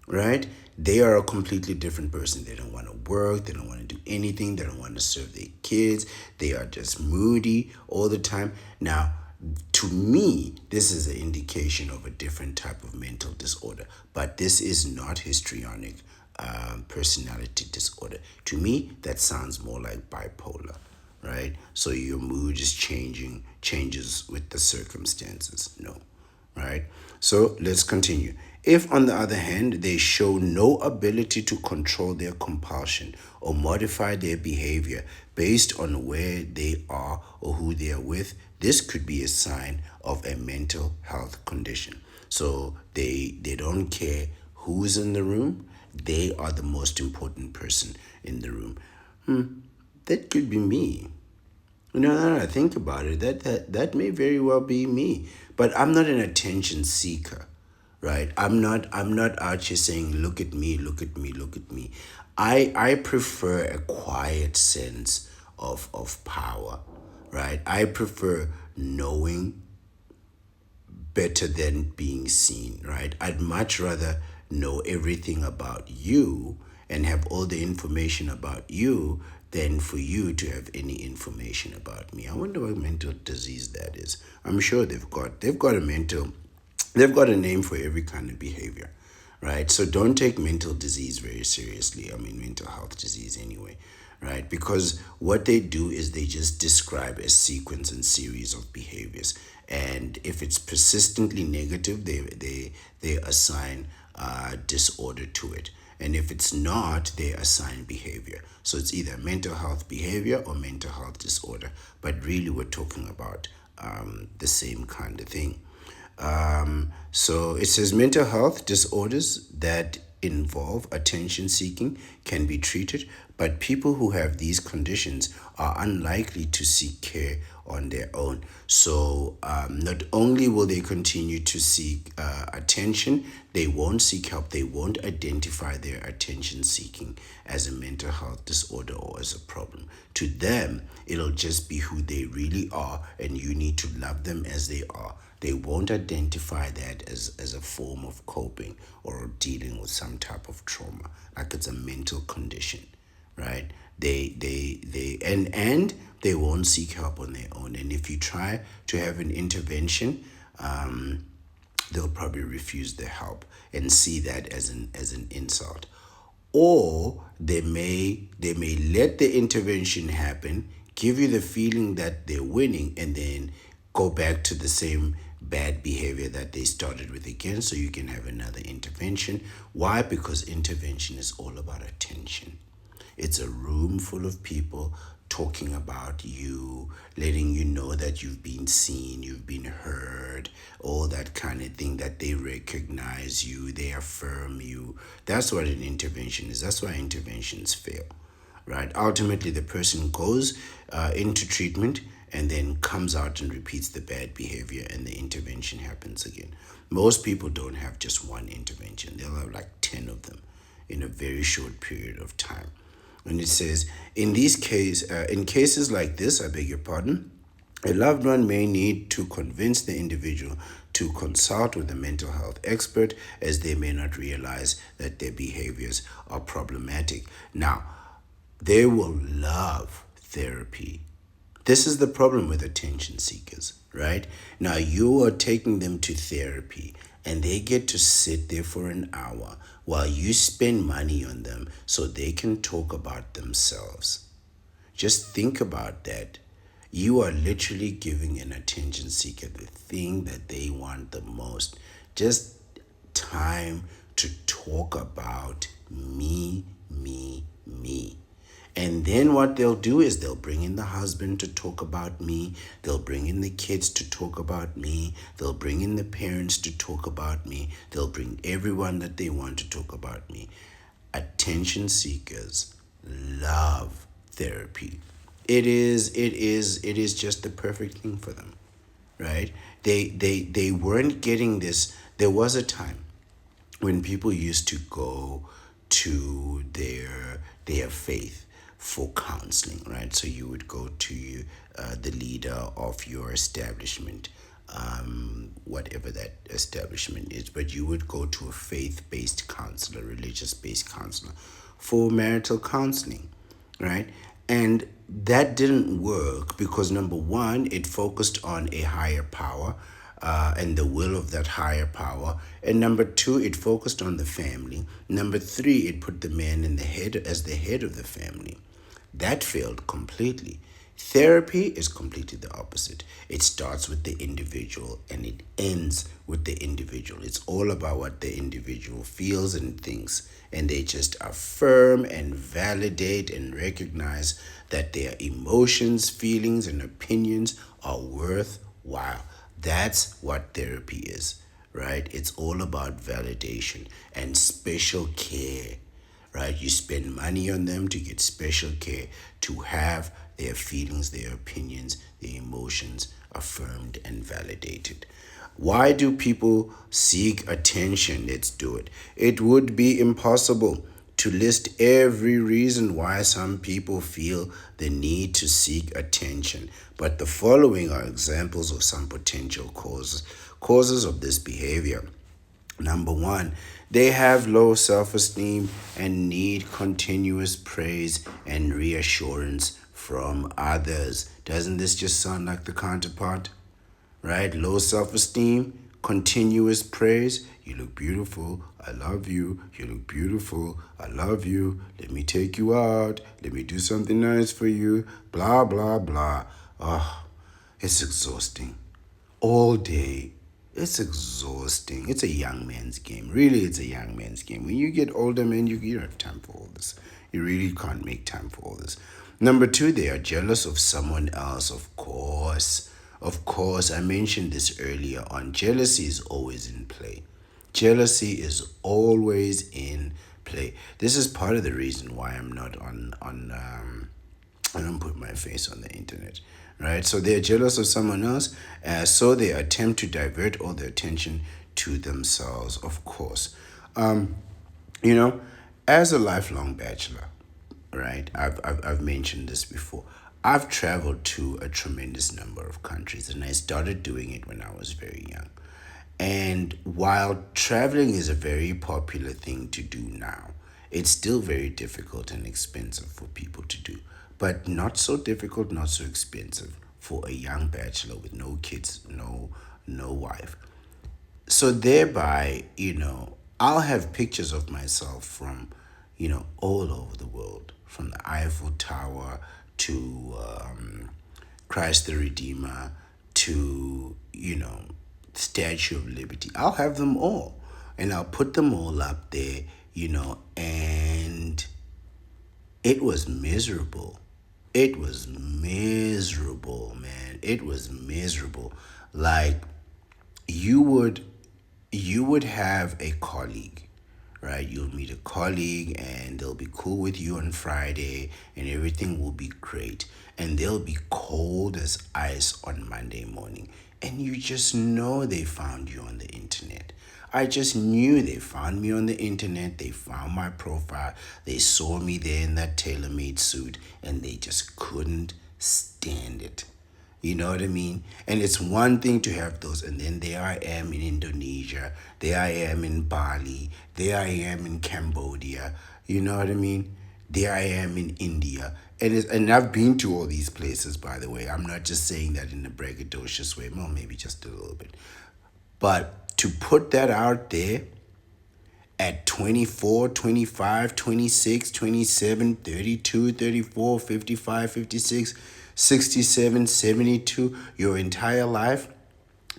right, they are a completely different person. They don't want to work. They don't want to do anything. They don't want to serve their kids. They are just moody all the time. Now, to me, this is an indication of a different type of mental disorder, but this is not histrionic personality disorder. To me, that sounds more like bipolar, right? So your mood is changes with the circumstances. No, right? So let's continue. If, on the other hand, they show no ability to control their compulsion or modify their behavior based on where they are or who they are with, this could be a sign of a mental health condition. So they don't care who's in the room, they are the most important person in the room. That could be me. Now that I think about it, that may very well be me. But I'm not an attention seeker, right? I'm not out here saying, look at me, look at me, look at me. I prefer a quiet sense of power, right? I prefer knowing better than being seen, right? I'd much rather know everything about you and have all the information about you than for you to have any information about me. I wonder what mental disease that is. I'm sure they've got a name for every kind of behavior, right? So don't take mental disease very seriously. I mean, mental health disease anyway, right? Because what they do is they just describe a sequence and series of behaviors. And if it's persistently negative, they assign disorder to it. And if it's not, they assign behavior. So it's either mental health behavior or mental health disorder. But really, we're talking about the same kind of thing. So it says mental health disorders that involve attention seeking can be treated, but people who have these conditions are unlikely to seek care on their own. So not only will they continue to seek attention, they won't seek help, they won't identify their attention seeking as a mental health disorder or as a problem. To them, it'll just be who they really are, and you need to love them as they are. They won't identify that as a form of coping or dealing with some type of trauma, like it's a mental condition, right? And they won't seek help on their own. And if you try to have an intervention, they'll probably refuse the help and see that as an insult. Or they may let the intervention happen, give you the feeling that they're winning, and then go back to the same bad behavior that they started with again, so you can have another intervention. Why? Because intervention is all about attention. It's a room full of people talking about you, letting you know that you've been seen, you've been heard, all that kind of thing, that they recognize you, they affirm you. That's what an intervention is. That's why interventions fail, right? Ultimately, the person goes into treatment and then comes out and repeats the bad behavior, and the intervention happens again. Most people don't have just one intervention, they'll have like 10 of them in a very short period of time. And it says, in cases like this, I beg your pardon, a loved one may need to convince the individual to consult with a mental health expert, as they may not realize that their behaviors are problematic. Now, they will love therapy. This is the problem with attention seekers, right? Now, you are taking them to therapy and they get to sit there for an hour while you spend money on them so they can talk about themselves. Just think about that. You are literally giving an attention seeker the thing that they want the most. Just time to talk about me, me, me. And then what they'll do is they'll bring in the husband to talk about me. They'll bring in the kids to talk about me. They'll bring in the parents to talk about me. They'll bring everyone that they want to talk about me. Attention seekers love therapy. It is just the perfect thing for them, right? They weren't getting this. There was a time when people used to go to their faith for counseling, right? So you would go to the leader of your establishment, whatever that establishment is, but you would go to a faith-based counselor, religious-based counselor for marital counseling, right? And that didn't work because number one, it focused on a higher power and the will of that higher power. And number two, it focused on the family. Number three, it put the man in the head as the head of the family. That failed completely. Therapy is completely the opposite. It starts with the individual and it ends with the individual. It's all about what the individual feels and thinks. And they just affirm and validate and recognize that their emotions, feelings, and opinions are worthwhile. That's what therapy is, right? It's all about validation and special care, right? You spend money on them to get special care, to have their feelings, their opinions, their emotions affirmed and validated. Why do people seek attention? Let's do it. It would be impossible to list every reason why some people feel the need to seek attention, but the following are examples of some potential causes of this behavior. Number one, they have low self esteem and need continuous praise and reassurance from others. Doesn't this just sound like the counterpart? Right? Low self esteem, continuous praise. You look beautiful. I love you. You look beautiful. I love you. Let me take you out. Let me do something nice for you. Blah, blah, blah. Oh, it's exhausting. All day. It's exhausting. It's a young man's game. Really, it's a young man's game. When you get older, man, you don't have time for all this. You really can't make time for all this. Number two, they are jealous of someone else, of course. Of course, I mentioned this earlier on. Jealousy is always in play. Jealousy is always in play. This is part of the reason why I'm not I don't put my face on the internet, right? So they're jealous of someone else, so they attempt to divert all their attention to themselves, of course. You know, as a lifelong bachelor, right? I've mentioned this before. I've traveled to a tremendous number of countries, and I started doing it when I was very young. And while traveling is a very popular thing to do now, it's still very difficult and expensive for people to do. but not so difficult, not so expensive for a young bachelor with no kids, no wife. So thereby, I'll have pictures of myself from, all over the world, from the Eiffel Tower to Christ the Redeemer to, Statue of Liberty. I'll have them all, and I'll put them all up there, and it was miserable. It was miserable, man. It was miserable. Like, you would you would have a colleague, right? You'll meet a colleague and they'll be cool with you on Friday and everything will be great. And they'll be cold as ice on Monday morning. And you just know they found you on the internet. I just knew they found me on the internet. They found my profile. They saw me there in that tailor made suit and they just couldn't stand it. You know what I mean? And it's one thing to have those, and then there I am in Indonesia, there I am in Bali, there I am in Cambodia. You know what I mean? There I am in India. And I've been to all these places, by the way. I'm not just saying that in a braggadocious way. Well, maybe just a little bit. But to put that out there at 24, 25, 26, 27, 32, 34, 55, 56, 67, 72, your entire life,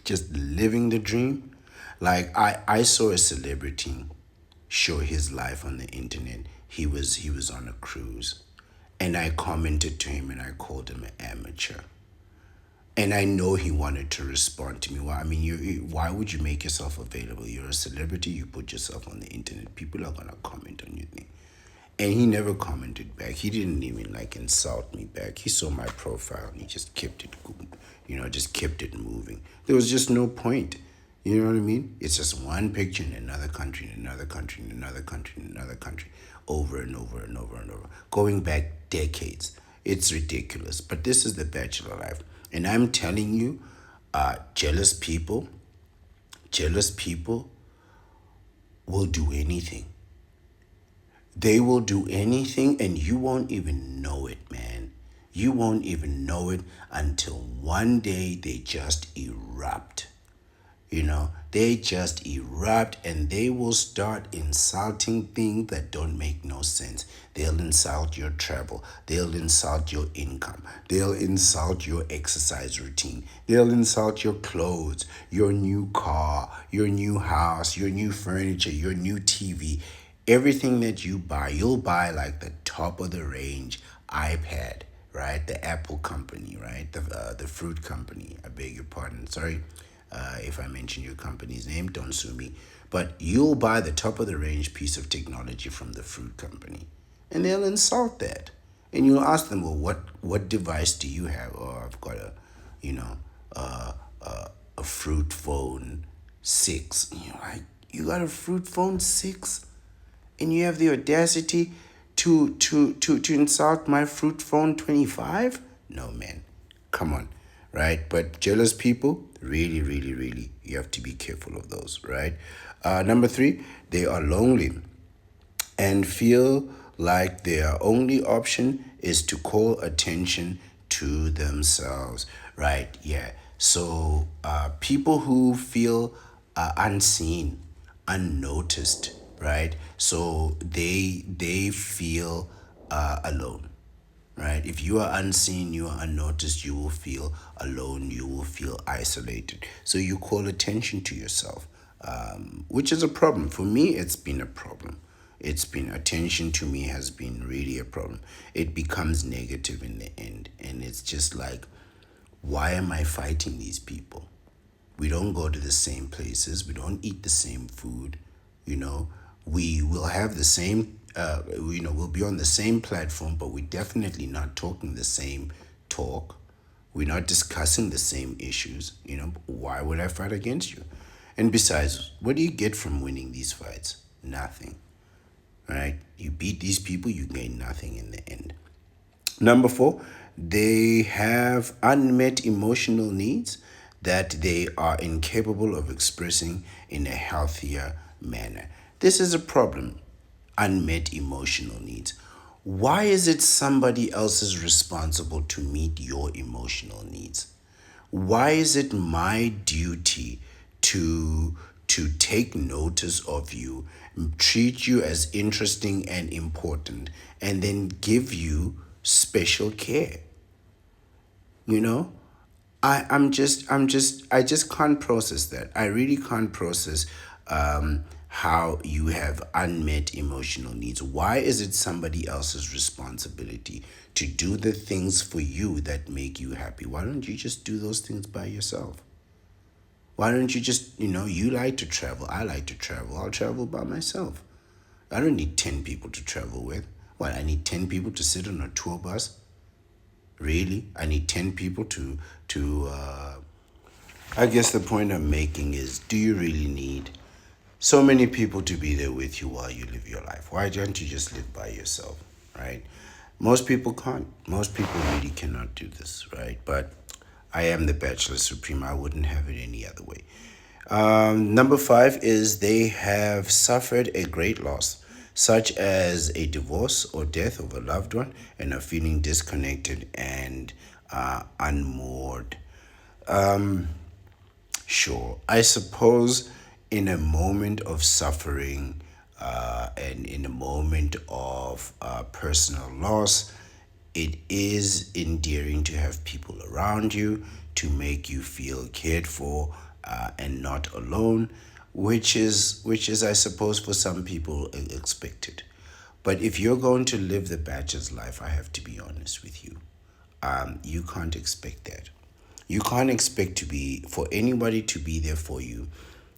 just living the dream. Like I saw a celebrity show his life on the internet. He was on a cruise. And I commented to him and I called him an amateur. And I know he wanted to respond to me. Well, I mean, why would you make yourself available? You're a celebrity. You put yourself on the internet. People are gonna comment on you. And he never commented back. He didn't even like insult me back. He saw my profile and he just kept it, just kept it moving. There was just no point. You know what I mean? It's just one picture in another country, in another country, in another country, in another country, over and over and over and over, going back decades. It's ridiculous. But this is the bachelor life. And I'm telling you, jealous people will do anything. They will do anything and you won't even know it, man. You won't even know it until one day they just erupt. They just erupt and they will start insulting things that don't make no sense. They'll insult your travel. They'll insult your income. They'll insult your exercise routine. They'll insult your clothes, your new car, your new house, your new furniture, your new TV. Everything that you buy, you'll buy like the top of the range iPad, right? The Apple company, right? The fruit company. I beg your pardon. Sorry. If I mention your company's name, don't sue me. But you'll buy the top of the range piece of technology from the fruit company. And they'll insult that. And you'll ask them, well, what device do you have? Oh, I've got a fruit phone 6. And you're like, you got a fruit phone 6? And you have the audacity to insult my fruit phone 25? No, man. Come on, right? But jealous people, really, really, really, you have to be careful of those, right? Number 3, they are lonely and feel like their only option is to call attention to themselves, right? Yeah. So people who feel unseen, unnoticed, right? So they feel alone, right? If you are unseen, you are unnoticed, you will feel alone, you will feel isolated. So you call attention to yourself, which is a problem. For me, it's been a problem. Attention to me has been really a problem. It becomes negative in the end. And it's just like, why am I fighting these people? We don't go to the same places. We don't eat the same food. We will have the same, we'll be on the same platform, but we're definitely not talking the same talk. We're not discussing the same issues. Why would I fight against you? And besides, what do you get from winning these fights? Nothing. Right? You beat these people, you gain nothing in the end. Number 4, they have unmet emotional needs that they are incapable of expressing in a healthier manner. This is a problem. Unmet emotional needs. Why is it somebody else is responsible to meet your emotional needs? Why is it my duty to take notice of you, treat you as interesting and important, and then give you special care? You know, I just can't process that. I really can't process how you have unmet emotional needs. Why is it somebody else's responsibility to do the things for you that make you happy? Why don't you just do those things by yourself? Why don't you just, you like to travel, I like to travel, I'll travel by myself. I don't need 10 people to travel with. What, I need 10 people to sit on a tour bus? Really? I need 10 people to I guess the point I'm making is, do you really need so many people to be there with you while you live your life? Why don't you just live by yourself, right? Most people can't. Most people really cannot do this, right? But I am the Bachelor Supreme. I wouldn't have it any other way. Number five is they have suffered a great loss, such as a divorce or death of a loved one, and are feeling disconnected and unmoored. Sure, I suppose in a moment of suffering and in a moment of personal loss, it is endearing to have people around you to make you feel cared for and not alone, which is I suppose for some people expected. But if you're going to live the bachelor's life, I have to be honest with you. You can't expect that. You can't expect to be for anybody to be there for you,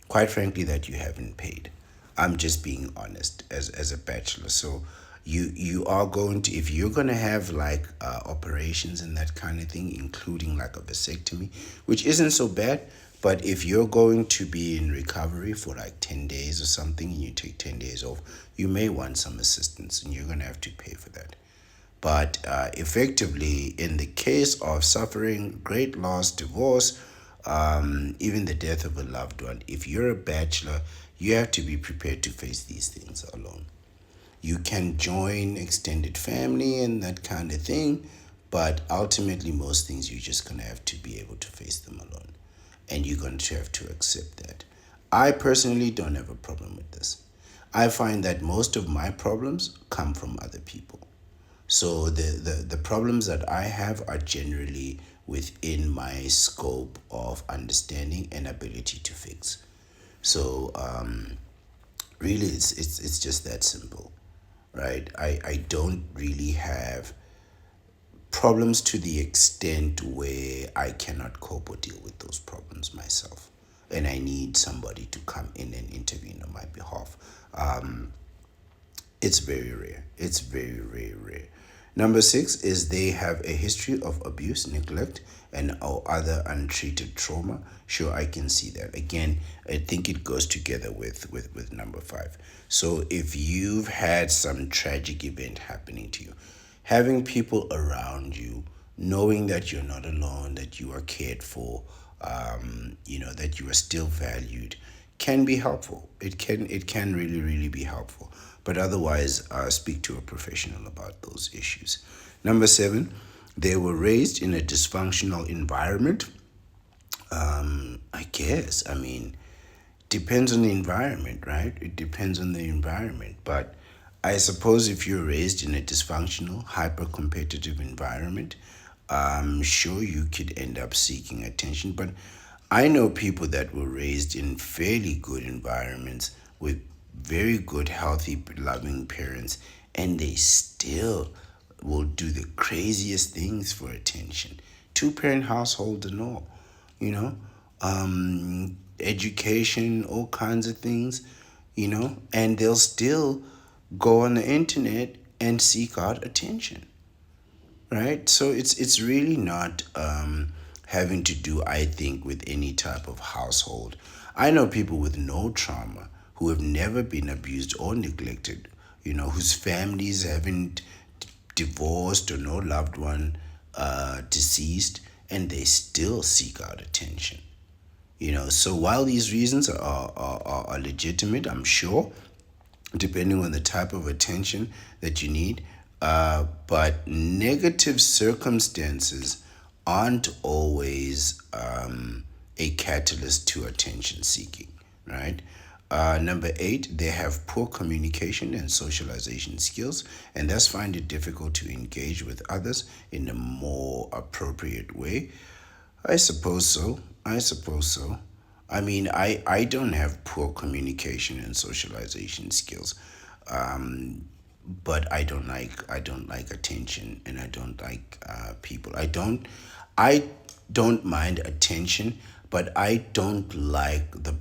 quite frankly, that you haven't paid. I'm just being honest as a bachelor. So you are going to, if you're going to have like operations and that kind of thing, including like a vasectomy, which isn't so bad, but if you're going to be in recovery for like 10 days or something and you take 10 days off, you may want some assistance and you're going to have to pay for that. But effectively, in the case of suffering great loss, divorce, even the death of a loved one, if you're a bachelor, you have to be prepared to face these things alone. You can join extended family and that kind of thing, but ultimately, most things you're just going to have to be able to face them alone. And you're going to have to accept that. I personally don't have a problem with this. I find that most of my problems come from other people. So the problems that I have are generally within my scope of understanding and ability to fix. So really, it's just that simple, right? I don't really have problems to the extent where I cannot cope or deal with those problems myself, and I need somebody to come in and intervene on my behalf. It's very rare. It's very, very rare. Number six is they have a history of abuse, neglect, and or other untreated trauma. Sure, I can see that. Again, I think it goes together with number five. So if you've had some tragic event happening to you, having people around you, knowing that you're not alone, that you are cared for, that you are still valued, can be helpful. It can really really be helpful. But otherwise, speak to a professional about those issues. Number seven, they were raised in a dysfunctional environment. I guess. I mean, depends on the environment, right? It depends on the environment. But I suppose if you're raised in a dysfunctional, hyper competitive environment, I'm sure you could end up seeking attention. But I know people that were raised in fairly good environments with very good, healthy, loving parents, and they still will do the craziest things for attention. Two-parent household and all, you know, education, all kinds of things, and they'll still go on the internet and seek out attention, right? So it's really not having to do, I think, with any type of household. I know people with no trauma who have never been abused or neglected, whose families haven't divorced or no loved one deceased, and they still seek out attention. So while these reasons are legitimate, I'm sure, depending on the type of attention that you need, But negative circumstances aren't always a catalyst to attention seeking, right? Number eight, they have poor communication and socialization skills, and thus find it difficult to engage with others in a more appropriate way. I suppose so. I suppose so. I mean, I don't have poor communication and socialization skills, but I don't like attention, and I don't like people. I don't mind attention, but I don't like the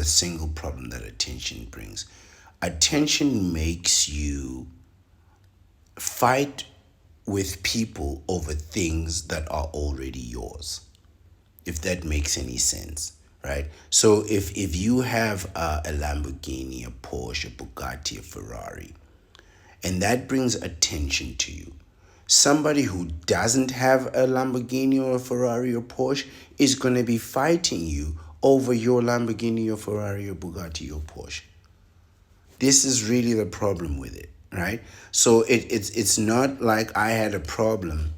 single problem that attention brings. Attention makes you fight with people over things that are already yours, if that makes any sense, right? So if you have a Lamborghini, a Porsche, a Bugatti, a Ferrari, and that brings attention to you, somebody who doesn't have a Lamborghini or a Ferrari or Porsche is going to be fighting you over your Lamborghini or Ferrari or Bugatti or Porsche. This is really the problem with it, right? So it's not like I had a problem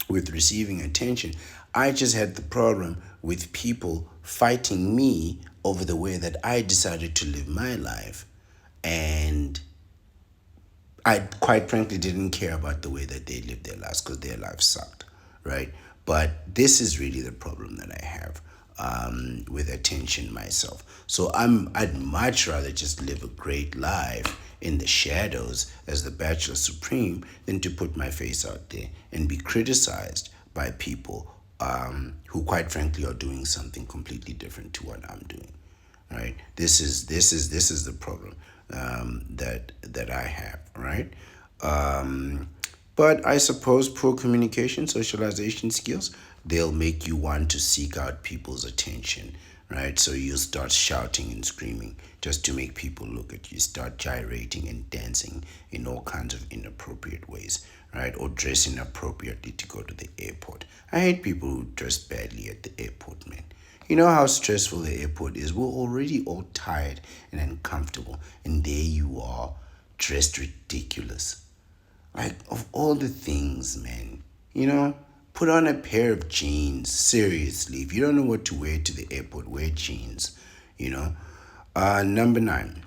with receiving attention. I just had the problem with people fighting me over the way that I decided to live my life. And I quite frankly didn't care about the way that they lived their lives, because their lives sucked, right? But this is really the problem that I have with attention myself. So I'd much rather just live a great life in the shadows as the Bachelor Supreme than to put my face out there and be criticized by people who quite frankly are doing something completely different to what I'm doing, right? This is the problem that I have, right? But I suppose poor communication, socialization skills, they'll make you want to seek out people's attention, right? So you'll start shouting and screaming just to make people look at you, start gyrating and dancing in all kinds of inappropriate ways, right? Or dress inappropriately to go to the airport. I hate people who dress badly at the airport, man. You know how stressful the airport is. We're already all tired and uncomfortable, and there you are, dressed ridiculous. Like, of all the things, man, put on a pair of jeans. Seriously, if you don't know what to wear to the airport, wear jeans, you know. Number nine,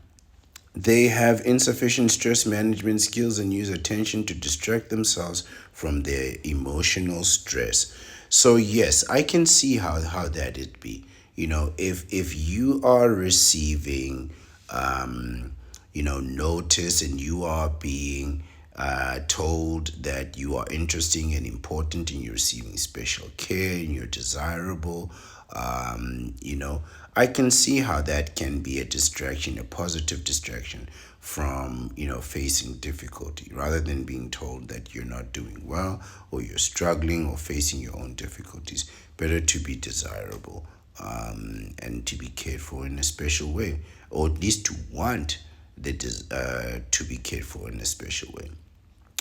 they have insufficient stress management skills and use attention to distract themselves from their emotional stress. So yes, I can see how that it be. If you are receiving notice, and you are being told that you are interesting and important, and you're receiving special care, and you're desirable, I can see how that can be a distraction, a positive distraction from, facing difficulty, rather than being told that you're not doing well, or you're struggling, or facing your own difficulties. Better to be desirable, and to be cared for in a special way, or at least to want to be cared for in a special way.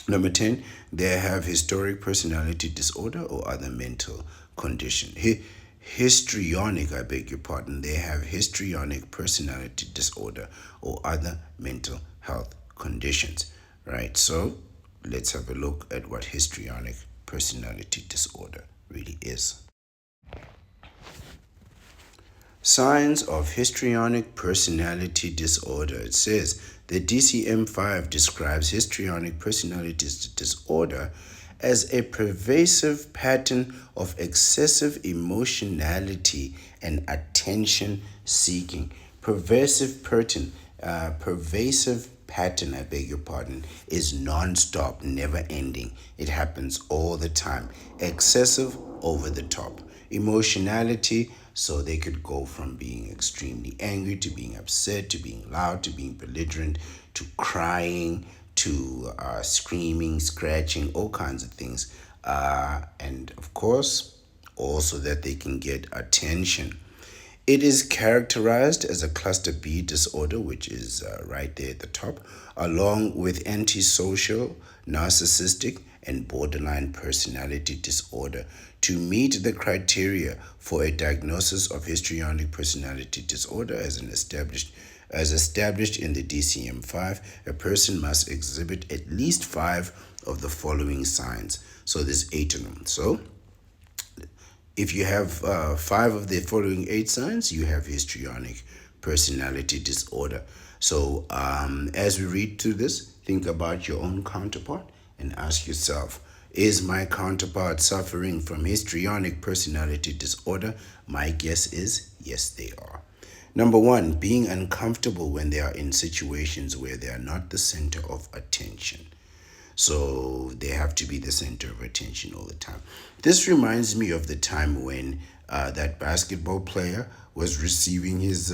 Number 10, they have historic personality disorder or other mental condition. Histrionic, I beg your pardon. They have histrionic personality disorder or other mental health conditions, right? So let's have a look at what histrionic personality disorder really is. Signs of histrionic personality disorder. It says the DCM-5 describes histrionic personality disorder as a pervasive pattern of excessive emotionality and attention seeking. Pervasive pattern, I beg your pardon, is non-stop, never ending. It happens all the time. Excessive, over the top. Emotionality, so they could go from being extremely angry to being upset to being loud to being belligerent to crying to screaming, scratching, all kinds of things. And of course, also that they can get attention. It is characterized as a cluster B disorder, which is right there at the top, along with antisocial, narcissistic, and borderline personality disorder. To meet the criteria for a diagnosis of histrionic personality disorder as an established As established in the DCM-5, a person must exhibit at least 5 of the following signs. So there's 8 of them. So if you have 5 of the following 8 signs, you have histrionic personality disorder. So as we read through this, think about your own counterpart and ask yourself, is my counterpart suffering from histrionic personality disorder? My guess is yes, they are. Number 1, being uncomfortable when they are in situations where they are not the center of attention. So they have to be the center of attention all the time. This reminds me of the time when that basketball player was receiving his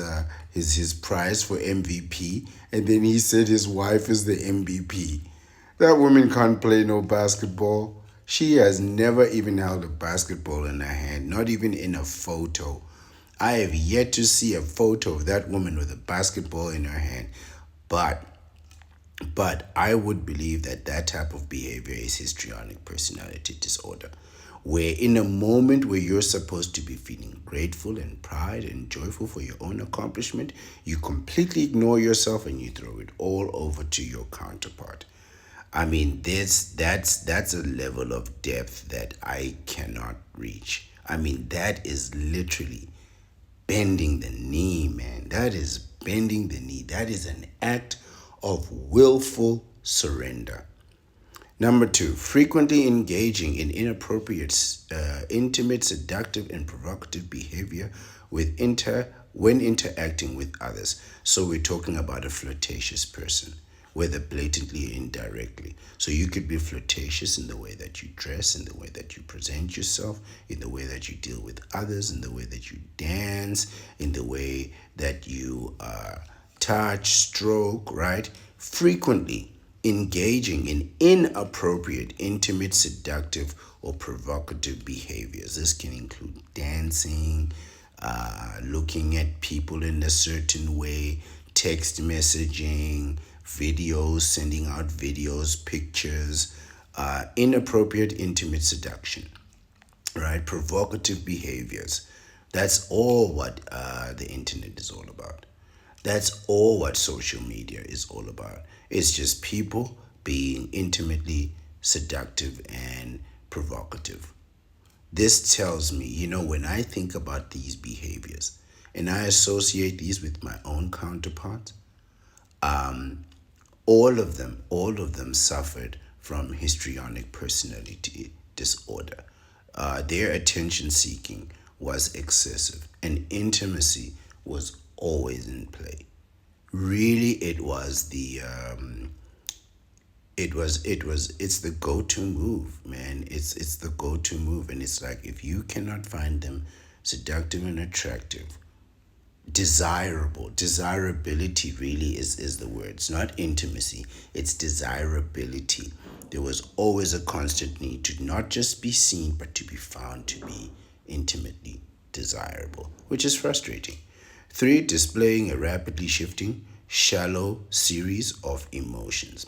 prize for MVP, and then he said his wife is the MVP. That woman can't play no basketball. She has never even held a basketball in her hand, not even in a photo. I have yet to see a photo of that woman with a basketball in her hand. But I would believe that that type of behavior is histrionic personality disorder, where in a moment where you're supposed to be feeling grateful and pride and joyful for your own accomplishment, you completely ignore yourself and you throw it all over to your counterpart. I mean, that's a level of depth that I cannot reach. I mean, that is literally bending the knee, man. That is bending the knee. That is an act of willful surrender. Number 2, frequently engaging in inappropriate, intimate, seductive, and provocative behavior when interacting with others. So we're talking about a flirtatious person, whether blatantly or indirectly. So you could be flirtatious in the way that you dress, in the way that you present yourself, in the way that you deal with others, in the way that you dance, in the way that you touch, stroke, right? Frequently engaging in inappropriate, intimate, seductive, or provocative behaviors. This can include dancing, looking at people in a certain way, text messaging, videos, sending out videos, pictures, inappropriate, intimate seduction, right? Provocative behaviors. That's all what the internet is all about. That's all what social media is all about. It's just people being intimately seductive and provocative. This tells me, when I think about these behaviors and I associate these with my own counterparts, all of them suffered from histrionic personality disorder. Their attention seeking was excessive and intimacy was always in play. Really, it's the go-to move, man. It's the go-to move, and it's like if you cannot find them seductive and attractive, desirability really is the word. It's not intimacy, it's desirability. There was always a constant need to not just be seen but to be found to be intimately desirable, which is frustrating. 3, displaying a rapidly shifting shallow series of emotions.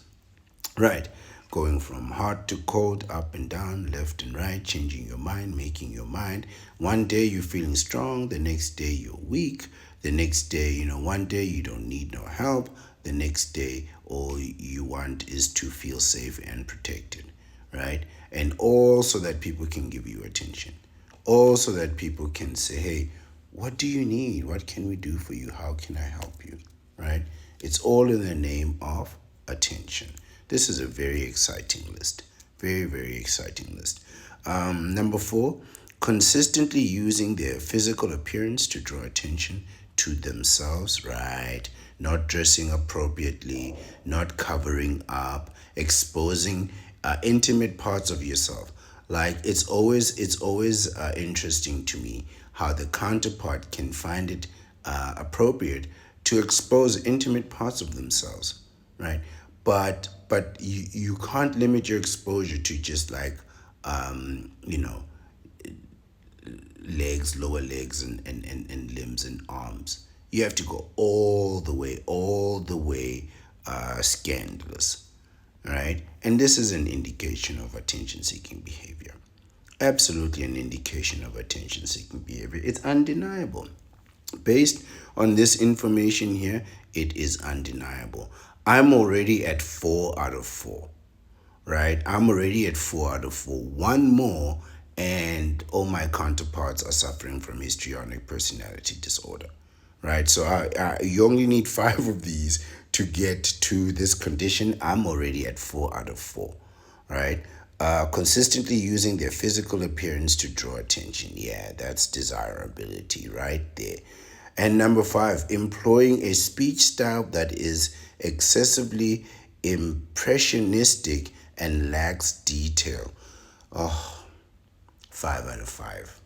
Right. Going from hot to cold, up and down, left and right, changing your mind, making your mind. One day you're feeling strong, the next day you're weak. The next day, one day you don't need no help. The next day, all you want is to feel safe and protected, right? And all so that people can give you attention. All so that people can say, hey, what do you need? What can we do for you? How can I help you? Right? It's all in the name of attention. This is a very exciting list. Very, very exciting list. Number 4, consistently using their physical appearance to draw attention to themselves, right? Not dressing appropriately, not covering up, exposing intimate parts of yourself. Like it's always interesting to me how the counterpart can find it appropriate to expose intimate parts of themselves, right? But you can't limit your exposure to just like legs, lower legs, and limbs and arms. You have to go all the way scandalous, right? And this is an indication of attention-seeking behavior. Absolutely an indication of attention-seeking behavior. It's undeniable. Based on this information here, it is undeniable. I'm already at 4 out of 4, right? I'm already at 4 out of 4. One more, and all my counterparts are suffering from histrionic personality disorder, right? So you only need 5 of these to get to this condition. I'm already at 4 out of 4, right? Consistently using their physical appearance to draw attention. Yeah, that's desirability right there. And number 5, employing a speech style that is excessively impressionistic and lacks detail. 5 out of 5.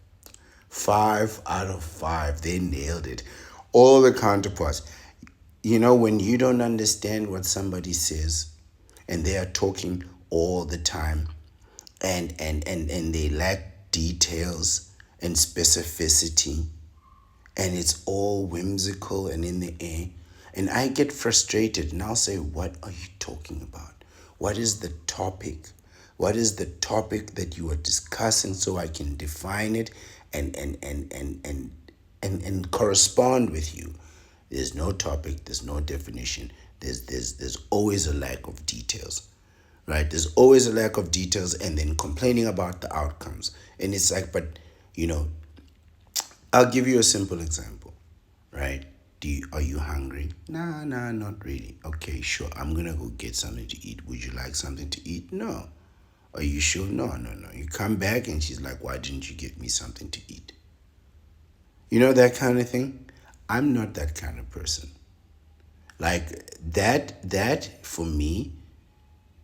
5 out of 5. They nailed it. All the counterparts. You know, when you don't understand what somebody says and they are talking all the time and they lack details and specificity, and it's all whimsical and in the air, and I get frustrated and I'll say, what are you talking about? What is the topic? What is the topic that you are discussing, so I can define it and correspond with you? There's no topic, there's no definition. There's always a lack of details. Right? There's always a lack of details, and then complaining about the outcomes. And it's like, but you know, I'll give you a simple example, right? Are you hungry? Nah, not really. Okay, sure. I'm gonna go get something to eat. Would you like something to eat? No. Are you sure? No. You come back and she's like, why didn't you get me something to eat? You know, that kind of thing? I'm not that kind of person. Like that for me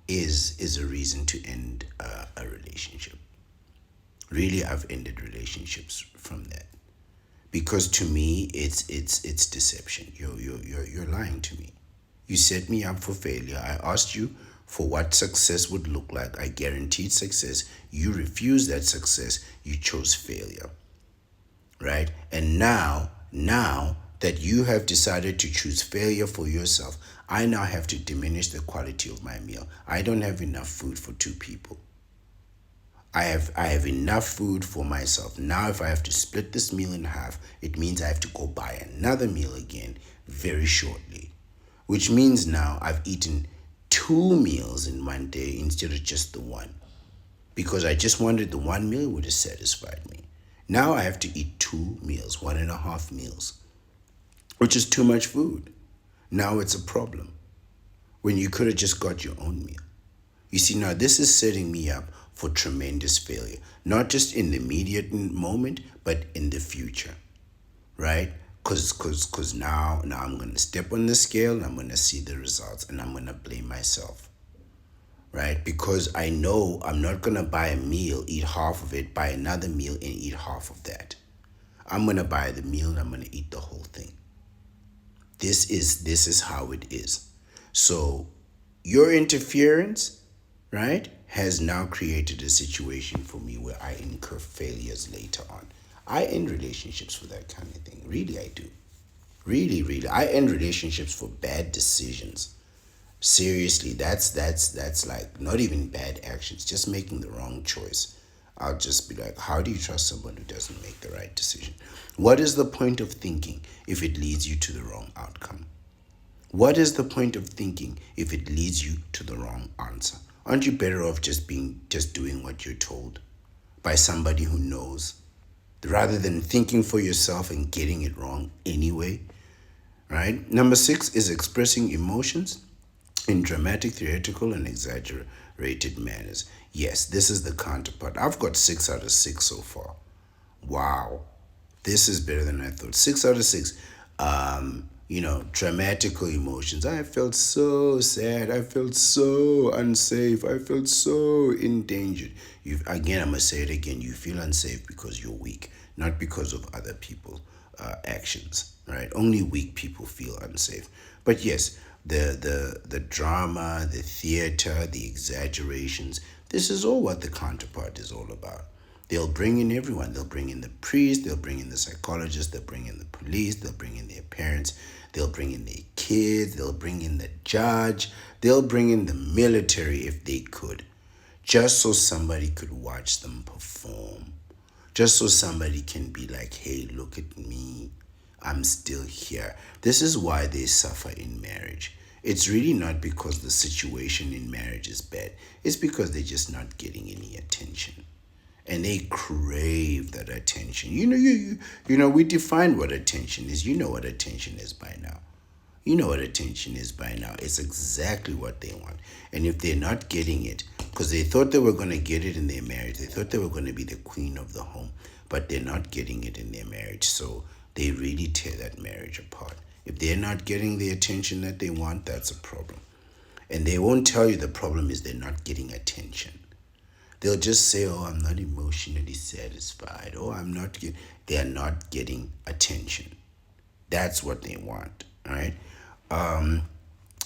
is a reason to end a relationship. Really, I've ended relationships from that, because to me it's deception. You're lying to me. You set me up for failure. I asked you for what success would look like. I guaranteed success. You refused that success. You chose failure, right? And now that you have decided to choose failure for yourself, I now have to diminish the quality of my meal. I don't have enough food for 2 people. I have enough food for myself. Now if I have to split this meal in half, it means I have to go buy another meal again very shortly. Which means now I've eaten 2 meals in one day instead of just the one. Because I just wanted the one meal, would have satisfied me. Now I have to eat 2 meals, 1.5 meals, which is too much food. Now it's a problem when you could have just got your own meal. You see, now this is setting me up for tremendous failure, not just in the immediate moment, but in the future, right? Cause now I'm gonna step on the scale and I'm gonna see the results and I'm gonna blame myself, right? Because I know I'm not gonna buy a meal, eat half of it, buy another meal and eat half of that. I'm gonna buy the meal and I'm gonna eat the whole thing. This is how it is. So your interference, right, has now created a situation for me where I incur failures later on. I end relationships for that kind of thing. Really, I do. Really. I end relationships for bad decisions. Seriously, that's like not even bad actions, just making the wrong choice. I'll just be like, how do you trust someone who doesn't make the right decision? What is the point of thinking if it leads you to the wrong outcome? What is the point of thinking if it leads you to the wrong answer? Aren't you better off just doing what you're told by somebody who knows, rather than thinking for yourself and getting it wrong anyway? Right? Number 6 is expressing emotions in dramatic, theatrical, and exaggerated manners. Yes, this is the counterpart. I've got 6 out of 6 so far. Wow. This is better than I thought. 6 out of 6. Dramatical emotions. I felt so sad. I felt so unsafe. I felt so endangered. Again, I'm going to say it again. You feel unsafe because you're weak, not because of other people's actions, right? Only weak people feel unsafe. But yes, the drama, the theater, the exaggerations, this is all what the counterpart is all about. They'll bring in everyone. They'll bring in the priest, they'll bring in the psychologist, they'll bring in the police, they'll bring in their parents, they'll bring in their kids, they'll bring in the judge, they'll bring in the military if they could, just so somebody could watch them perform. Just so somebody can be like, hey, look at me. I'm still here. This is why they suffer in marriage. It's really not because the situation in marriage is bad. It's because they're just not getting any attention. And they crave that attention. We define what attention is. You know what attention is by now. You know what attention is by now. It's exactly what they want. And if they're not getting it, because they thought they were going to get it in their marriage, they thought they were going to be the queen of the home, but they're not getting it in their marriage. So they really tear that marriage apart. If they're not getting the attention that they want, that's a problem. And they won't tell you the problem is they're not getting attention. They'll just say, oh, I'm not emotionally satisfied. Oh, I'm not getting. They're not getting attention. That's what they want. All right.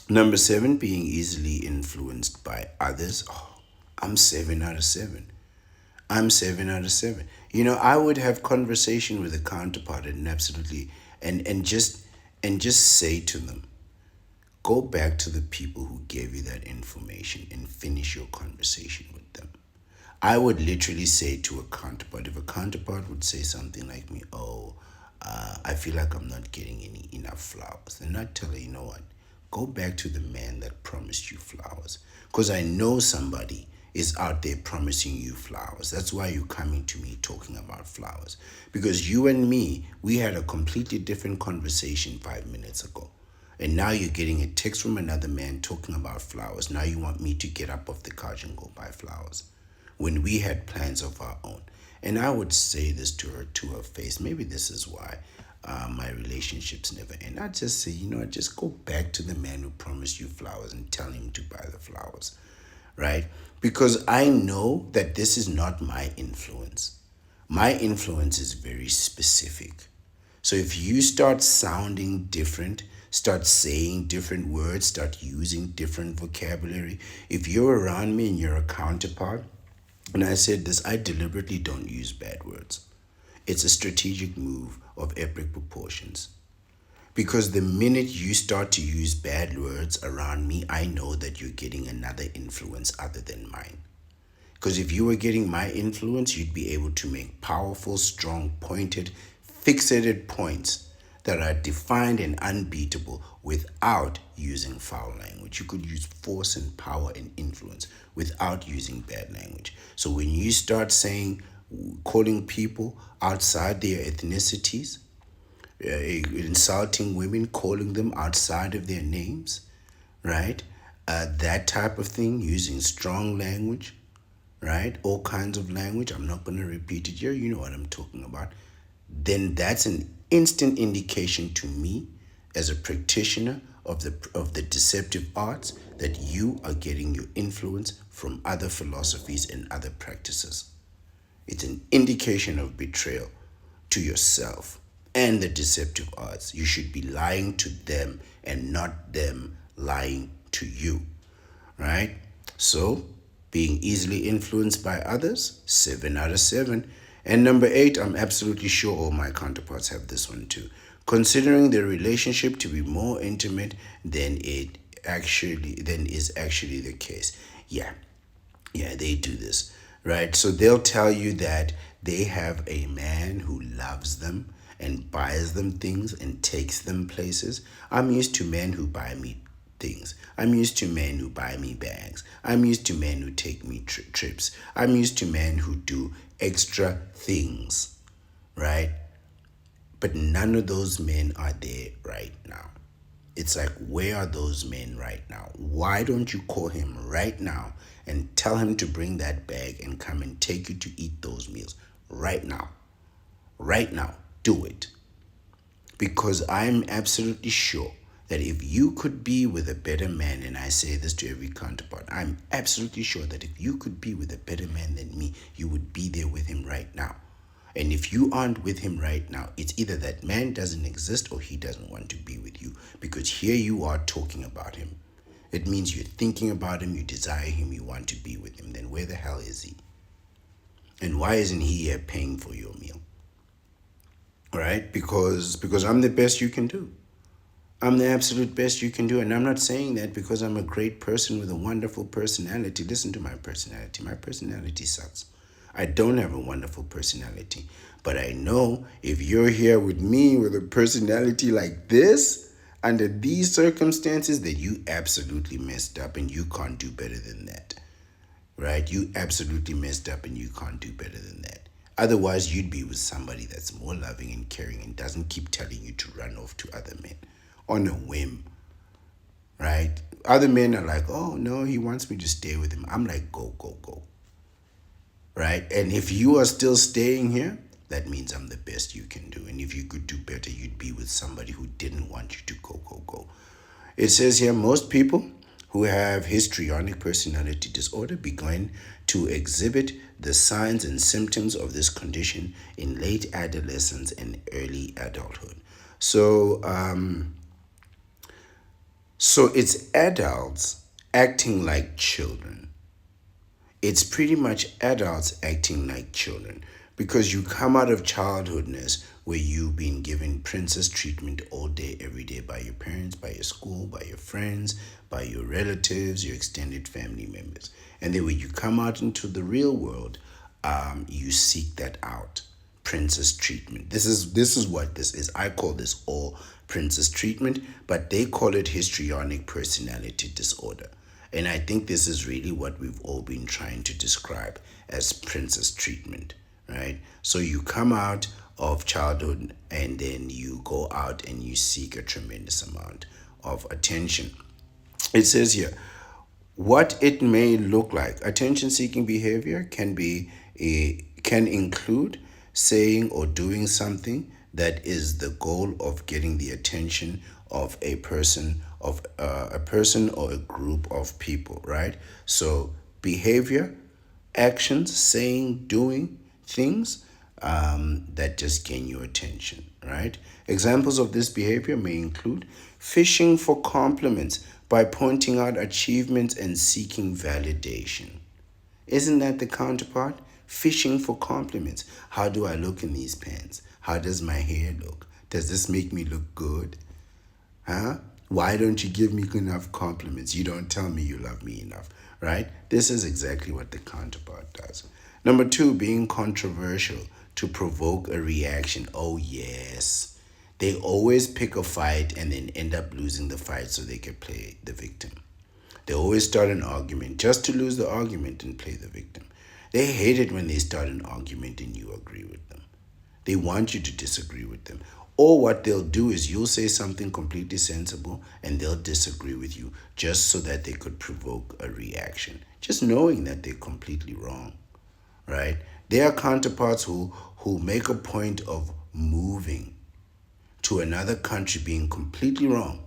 Number 7, being easily influenced by others. Oh, I'm 7 out of 7. I'm 7 out of 7. I would have conversation with a counterpart and absolutely and just say to them, go back to the people who gave you that information and finish your conversation with them. I would literally say to a counterpart, if a counterpart would say something like me, oh, I feel like I'm not getting enough flowers, then I'd tell her, you know what, go back to the man that promised you flowers. Because I know somebody is out there promising you flowers. That's why you're coming to me talking about flowers. Because you and me, we had a completely different conversation 5 minutes ago. And now you're getting a text from another man talking about flowers. Now you want me to get up off the couch and go buy flowers when we had plans of our own. And I would say this to her face. Maybe this is why my relationships never end. I'd just say, just go back to the man who promised you flowers and tell him to buy the flowers, right? Because I know that this is not my influence. My influence is very specific. So if you start sounding different, start saying different words, start using different vocabulary, if you're around me and you're a counterpart, and I said this, I deliberately don't use bad words. It's a strategic move of epic proportions. Because the minute you start to use bad words around me, I know that you're getting another influence other than mine. Because if you were getting my influence, you'd be able to make powerful, strong, pointed, fixated points that are defined and unbeatable without using foul language. You could use force and power and influence without using bad language. So when you start calling people outside their ethnicities, insulting women, calling them outside of their names, right? That type of thing, using strong language, right? All kinds of language. I'm not going to repeat it here. You know what I'm talking about. Then that's an instant indication to me as a practitioner of the deceptive arts that you are getting your influence from other philosophies and other practices. It's an indication of betrayal to yourself and the deceptive arts. You should be lying to them and not them lying to you, right? So, being easily influenced by others, 7 out of 7. And number 8, I'm absolutely sure all my counterparts have this one too. Considering the relationship to be more intimate than is actually the case. Yeah, they do this, right? So they'll tell you that they have a man who loves them and buys them things and takes them places. I'm used to men who buy me things. I'm used to men who buy me bags. I'm used to men who take me trips. I'm used to men who do extra things, right? But none of those men are there right now. It's like, where are those men right now? Why don't you call him right now and tell him to bring that bag and come and take you to eat those meals right now? Right now, do it. Because I'm absolutely sure that if you could be with a better man, and I say this to every counterpart, I'm absolutely sure that if you could be with a better man than me, you would be there with him right now. And if you aren't with him right now, it's either that man doesn't exist or he doesn't want to be with you. Because here you are talking about him. It means you're thinking about him, you desire him, you want to be with him. Then where the hell is he? And why isn't he here paying for your meal? Right? Because I'm the best you can do. I'm the absolute best you can do. And I'm not saying that because I'm a great person with a wonderful personality. Listen to my personality. My personality sucks. I don't have a wonderful personality. But I know if you're here with me with a personality like this, under these circumstances, that you absolutely messed up and you can't do better than that. Right? You absolutely messed up and you can't do better than that. Otherwise, you'd be with somebody that's more loving and caring and doesn't keep telling you to run off to other men on a whim. Right? Other men are like, oh no, he wants me to stay with him. I'm like, go, go, go. Right? And if you are still staying here, that means I'm the best you can do. And if you could do better, you'd be with somebody who didn't want you to go, go, go. It says here most people who have histrionic personality disorder begin to exhibit the signs and symptoms of this condition in late adolescence and early adulthood. So it's adults acting like children. It's pretty much adults acting like children because you come out of childhoodness where you've been given princess treatment all day, every day by your parents, by your school, by your friends, by your relatives, your extended family members. And then when you come out into the real world, you seek that out. Princess treatment. This is what this is. I call this all princess treatment, but they call it histrionic personality disorder. And I think this is really what we've all been trying to describe as princess treatment, right? So you come out of childhood and then you go out and you seek a tremendous amount of attention. It says here, what it may look like. Attention seeking behavior can include saying or doing something that is the goal of getting the attention of a person or a group of people, right? So behavior, actions, saying, doing things that just gain your attention, right? Examples of this behavior may include fishing for compliments by pointing out achievements and seeking validation. Isn't that the counterpart? Fishing for compliments. How do I look in these pants? How does my hair look? Does this make me look good? Huh? Why don't you give me enough compliments? You don't tell me you love me enough, right? This is exactly what the counterpart does. Number 2, being controversial to provoke a reaction. Oh, yes. They always pick a fight and then end up losing the fight so they can play the victim. They always start an argument just to lose the argument and play the victim. They hate it when they start an argument and you agree with them. They want you to disagree with them. Or what they'll do is you'll say something completely sensible and they'll disagree with you just so that they could provoke a reaction, just knowing that they're completely wrong, right? There are counterparts who make a point of moving to another country being completely wrong,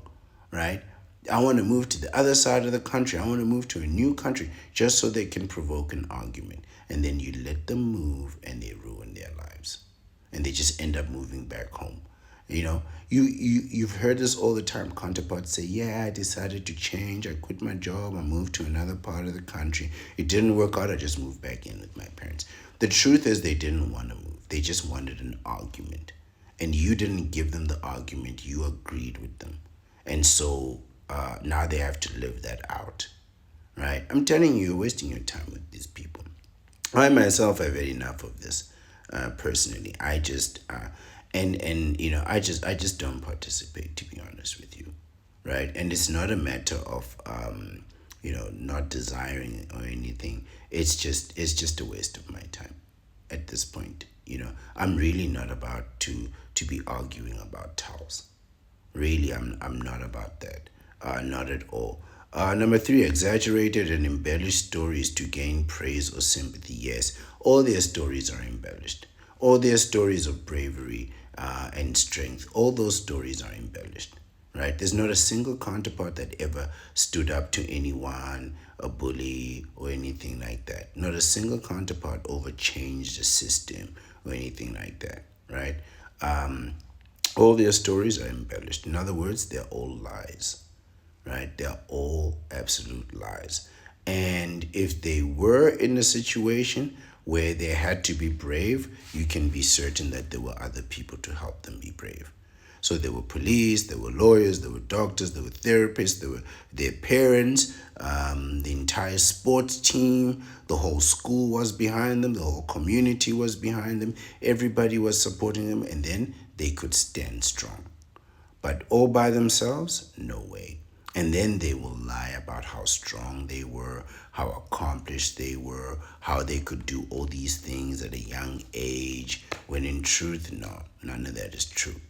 right? I want to move to the other side of the country. I want to move to a new country just so they can provoke an argument. And then you let them move and they ruin their lives. And they just end up moving back home. You know, you've heard this all the time. Counterparts say, yeah, I decided to change. I quit my job. I moved to another part of the country. It didn't work out. I just moved back in with my parents. The truth is they didn't want to move. They just wanted an argument. And you didn't give them the argument. You agreed with them. And so now they have to live that out, right? I'm telling you, you're wasting your time with these people. I myself have had enough of this. Personally, I just I just don't participate, to be honest with you, right? And it's not a matter of not desiring or anything. It's just a waste of my time at this point. I'm really not about to be arguing about towels. Really, I'm not about that. Not at all. Number 3, exaggerated and embellished stories to gain praise or sympathy. Yes, all their stories are embellished. All their stories of bravery and strength, all those stories are embellished, right? There's not a single counterpart that ever stood up to anyone, a bully, or anything like that. Not a single counterpart over changed the system or anything like that, right? All their stories are embellished. In other words, they're all lies, right? They're all absolute lies. And if they were in a situation where they had to be brave, you can be certain that there were other people to help them be brave. So there were police, there were lawyers, there were doctors, there were therapists, there were their parents, the entire sports team, the whole school was behind them, the whole community was behind them, everybody was supporting them, and then they could stand strong. But all by themselves, no way. And then they will lie about how strong they were, how accomplished they were, how they could do all these things at a young age, when in truth, no, none of that is true.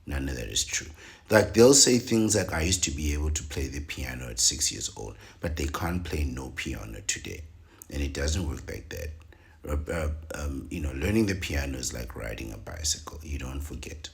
None of that is true. Like they'll say things like, I used to be able to play the piano at 6 years old, but they can't play no piano today. And it doesn't work like that. Learning the piano is like riding a bicycle. You don't forget,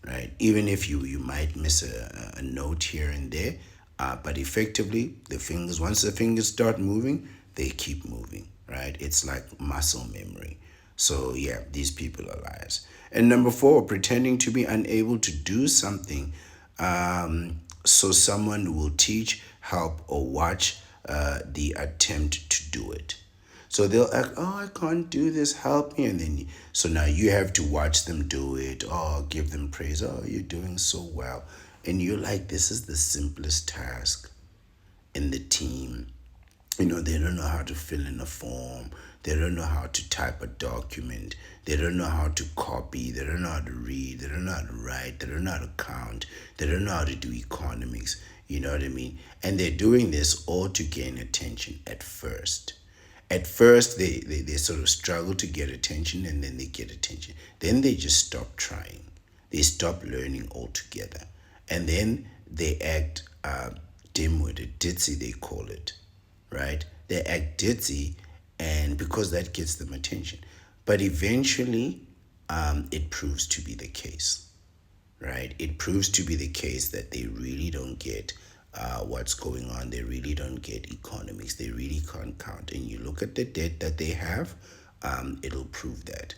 right? Even if you might miss a note here and there, but effectively the fingers, once the fingers start moving, they keep moving, right? It's like muscle memory. So yeah, these people are liars. And number four, pretending to be unable to do something, so someone will teach, help, or watch the attempt to do it. So they'll act, oh, I can't do this, help me. And then, so now you have to watch them do it. Oh, give them praise. Oh, you're doing so well. And you're like, this is the simplest task in the team. They don't know how to fill in a form. They don't know how to type a document. They don't know how to copy. They don't know how to read. They don't know how to write. They don't know how to count. They don't know how to do economics. You know what I mean? And they're doing this all to gain attention at first. At first, they sort of struggle to get attention, and then they get attention. Then they just stop trying. They stop learning altogether. And then they act dim-witted, ditzy they call it, right? They act ditzy, and because that gets them attention. But eventually, it proves to be the case, right? It proves to be the case that they really don't get what's going on. They really don't get economics. They really can't count. And you look at the debt that they have, it'll prove that,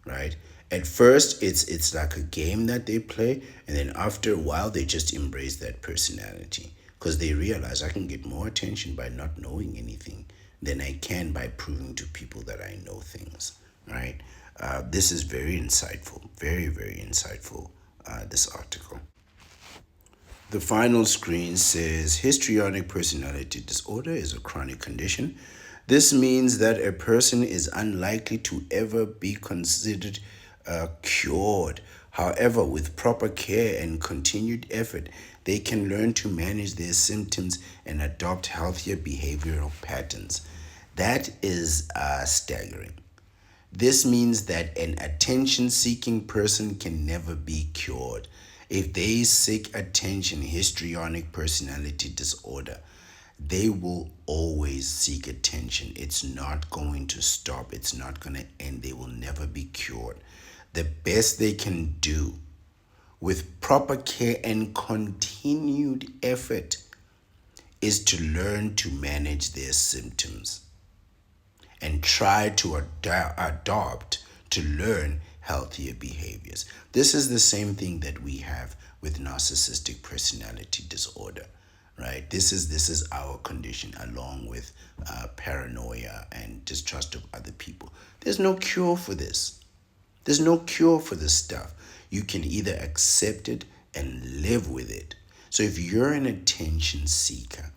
right? At first, it's like a game that they play, and then after a while, they just embrace that personality because they realize I can get more attention by not knowing anything than I can by proving to people that I know things, right? This is very insightful, very, very insightful, this article. The final screen says histrionic personality disorder is a chronic condition. This means that a person is unlikely to ever be considered cured. However, with proper care and continued effort, they can learn to manage their symptoms and adopt healthier behavioral patterns. That is staggering. This means that an attention-seeking person can never be cured. If they seek attention, histrionic personality disorder, they will always seek attention. It's not going to stop. It's not going to end. They will never be cured. The best they can do with proper care and continued effort is to learn to manage their symptoms and try to adopt, to learn healthier behaviors. This is the same thing that we have with narcissistic personality disorder, right? This is our condition, along with paranoia and distrust of other people. There's no cure for this. There's no cure for this stuff. You can either accept it and live with it. So if you're an attention seeker,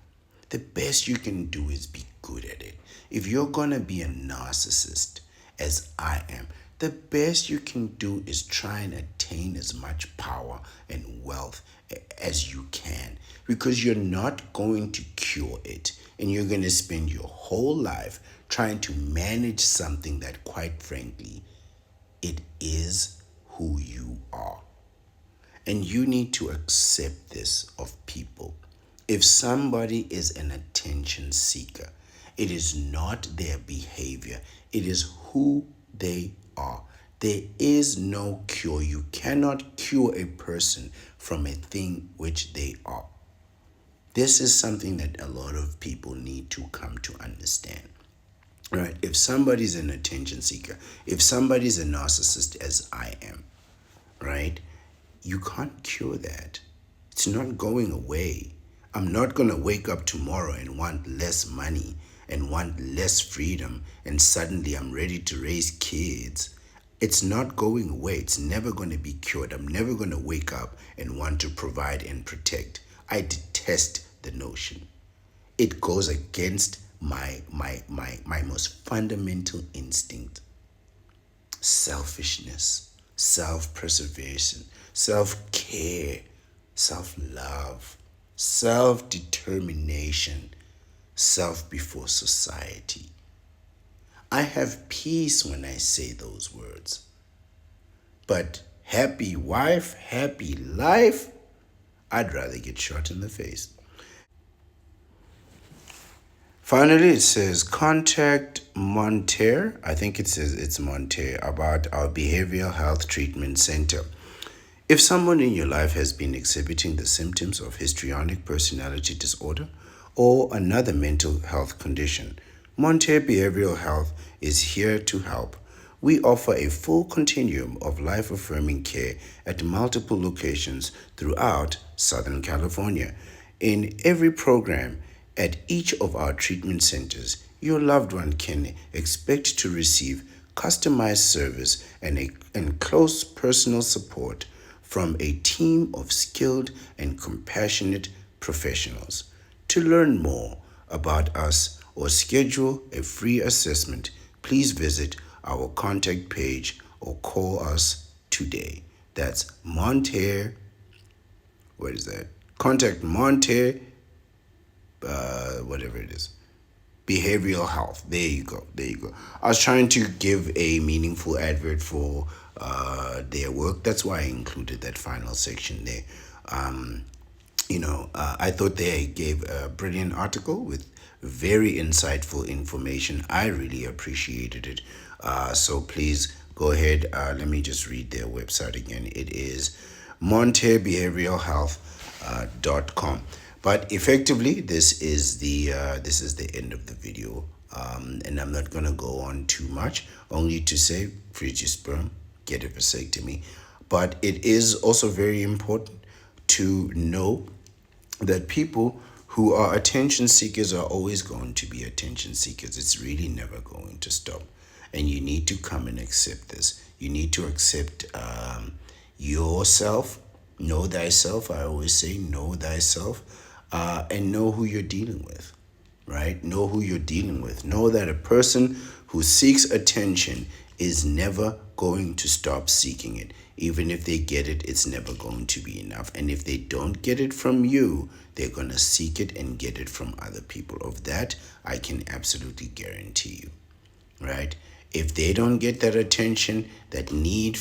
the best you can do is be good at it. If you're going to be a narcissist, as I am, the best you can do is try and attain as much power and wealth as you can, because you're not going to cure it, and you're going to spend your whole life trying to manage something that, quite frankly, it is who you are. And you need to accept this of people. If somebody is an attention seeker, it is not their behavior, it is who they are. There is no cure. You cannot cure a person from a thing which they are. This is something that a lot of people need to come to understand. Right? If somebody's an attention seeker, if somebody's a narcissist, as I am, right, you can't cure that. It's not going away. I'm not going to wake up tomorrow and want less money and want less freedom, and suddenly I'm ready to raise kids. It's not going away. It's never going to be cured. I'm never going to wake up and want to provide and protect. I detest the notion. It goes against my most fundamental instinct: selfishness, self-preservation, self-care, self-love, self-determination, self before society. I have peace when I say those words. But happy wife, happy life, I'd rather get shot in the face. Finally, it says contact Monterre. I think it says it's Monterre about our behavioral health treatment center. If someone in your life has been exhibiting the symptoms of histrionic personality disorder or another mental health condition, Monterre Behavioral Health is here to help. We offer a full continuum of life affirming care at multiple locations throughout Southern California. In every program, at each of our treatment centers, your loved one can expect to receive customized service and close personal support from a team of skilled and compassionate professionals. To learn more about us or schedule a free assessment, please visit our contact page or call us today. That's Monterre. What is that? Contact Monterre, whatever it is. Behavioral health. There you go. There you go. I was trying to give a meaningful advert for their work. That's why I included that final section there. I thought they gave a brilliant article with very insightful information. I really appreciated it. So please go ahead. Let me just read their website again. It is montebehavioralhealth.com. But effectively, this is the end of the video, and I'm not gonna go on too much. Only to say, freeze your sperm, get a vasectomy. But it is also very important to know that people who are attention seekers are always going to be attention seekers. It's really never going to stop, and you need to come and accept this. You need to accept yourself. Know thyself. I always say, know thyself. And know who you're dealing with, right? Know who you're dealing with. Know that a person who seeks attention is never going to stop seeking it. Even if they get it, it's never going to be enough. And if they don't get it from you, they're going to seek it and get it from other people. Of that, I can absolutely guarantee you, right? If they don't get that attention, that need,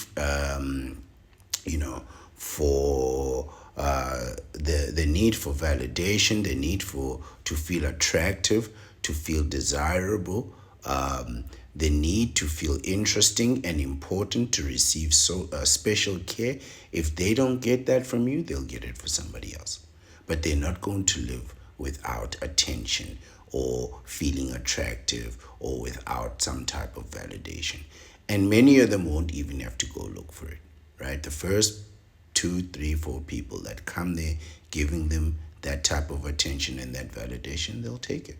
for the need for validation, the need for to feel attractive, to feel desirable, the need to feel interesting and important, to receive special care. If they don't get that from you, they'll get it for somebody else. But they're not going to live without attention or feeling attractive or without some type of validation. And many of them won't even have to go look for it, right? The first 2, 3, 4 people that come there giving them that type of attention and that validation, they'll take it.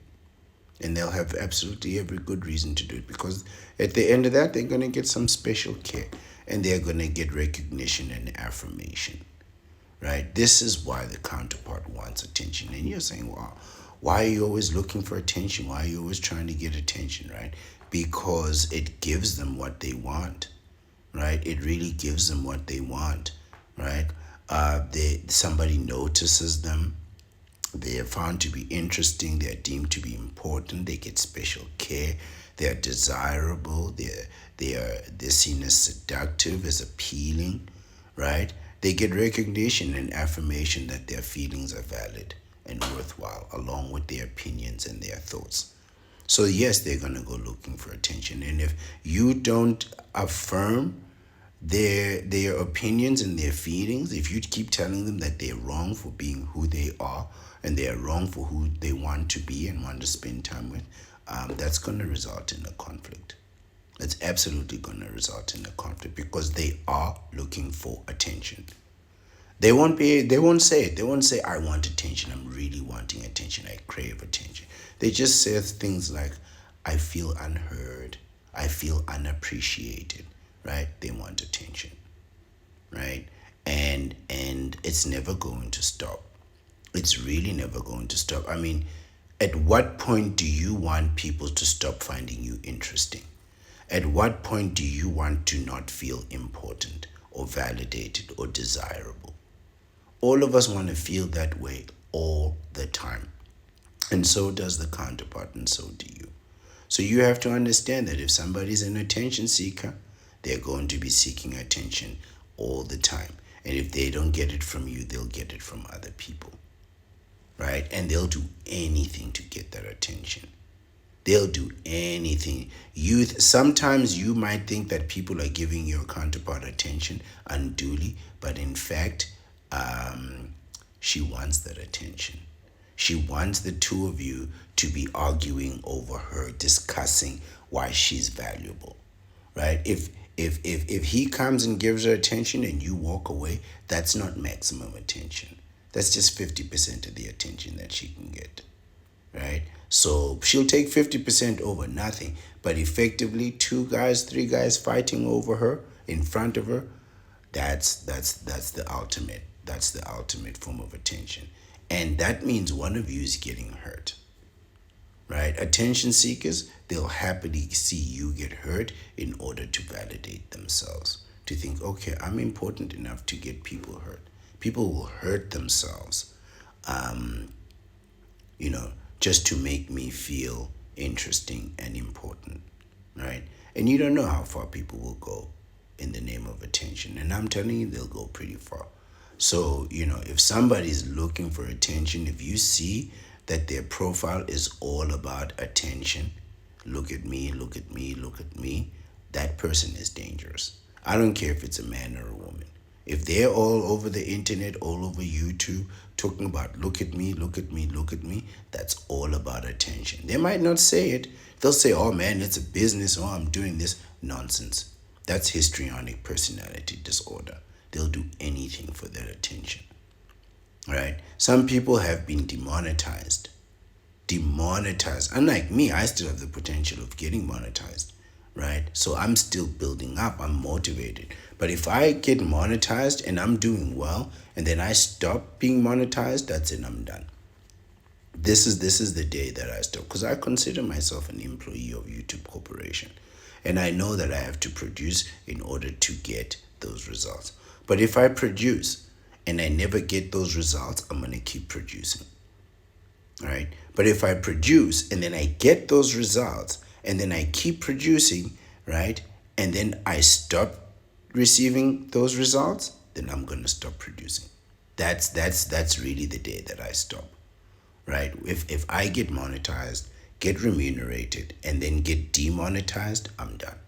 And they'll have absolutely every good reason to do it, because at the end of that, they're going to get some special care and they're going to get recognition and affirmation, right? This is why the counterpart wants attention. And you're saying, well, why are you always looking for attention? Why are you always trying to get attention, right? Because it gives them what they want, right? It really gives them what they want, right? Somebody notices them. They are found to be interesting. They are deemed to be important. They get special care. They are desirable. They're seen as seductive, as appealing, right? They get recognition and affirmation that their feelings are valid and worthwhile, along with their opinions and their thoughts. So yes, they're gonna go looking for attention. And if you don't affirm their opinions and their feelings, if you keep telling them that they're wrong for being who they are and they are wrong for who they want to be and want to spend time with, that's going to result in a conflict. It's absolutely going to result in a conflict, because they are looking for attention. They won't say it. They won't say, I want attention. I'm really wanting attention. I crave attention. They just say things like, I feel unheard. I feel unappreciated. right? They want attention, right? And it's never going to stop. It's really never going to stop. I mean, at what point do you want people to stop finding you interesting? At what point do you want to not feel important or validated or desirable? All of us want to feel that way all the time. And so does the counterpart, and so do you. So you have to understand that if somebody's an attention seeker, they're going to be seeking attention all the time. And if they don't get it from you, they'll get it from other people, right? And they'll do anything to get that attention. They'll do anything. Sometimes you might think that people are giving your counterpart attention unduly, but in fact, she wants that attention. She wants the two of you to be arguing over her, discussing why she's valuable, right? If he comes and gives her attention and you walk away, that's not maximum attention. That's just 50% of the attention that she can get, right? So she'll take 50% over nothing, but effectively 2 guys, 3 guys fighting over her in front of her, that's the ultimate. That's the ultimate form of attention. And that means one of you is getting hurt, right? Attention seekers, they'll happily see you get hurt in order to validate themselves, to think, okay, I'm important enough to get people hurt. People will hurt themselves, just to make me feel interesting and important, right? And you don't know how far people will go in the name of attention. And I'm telling you, they'll go pretty far. So, if somebody's looking for attention, if you see that their profile is all about attention, look at me, look at me, look at me, that person is dangerous. I don't care if it's a man or a woman. If they're all over the internet, all over YouTube, talking about look at me, look at me, look at me, that's all about attention. They might not say it. They'll say, oh man, it's a business, oh, I'm doing this. Nonsense. That's histrionic personality disorder. They'll do anything for their attention, right? Some people have been demonetized. Unlike me, I still have the potential of getting monetized, right? So I'm still building up. I'm motivated. But if I get monetized and I'm doing well, and then I stop being monetized, that's it. I'm done. This is the day that I stop, because I consider myself an employee of YouTube Corporation, and I know that I have to produce in order to get those results. But if I produce and I never get those results, I'm going to keep producing, right? But if I produce and then I get those results and then I keep producing, right, and then I stop receiving those results, then I'm going to stop producing. That's really the day that I stop, right? If I get monetized, get remunerated, and then get demonetized, I'm done,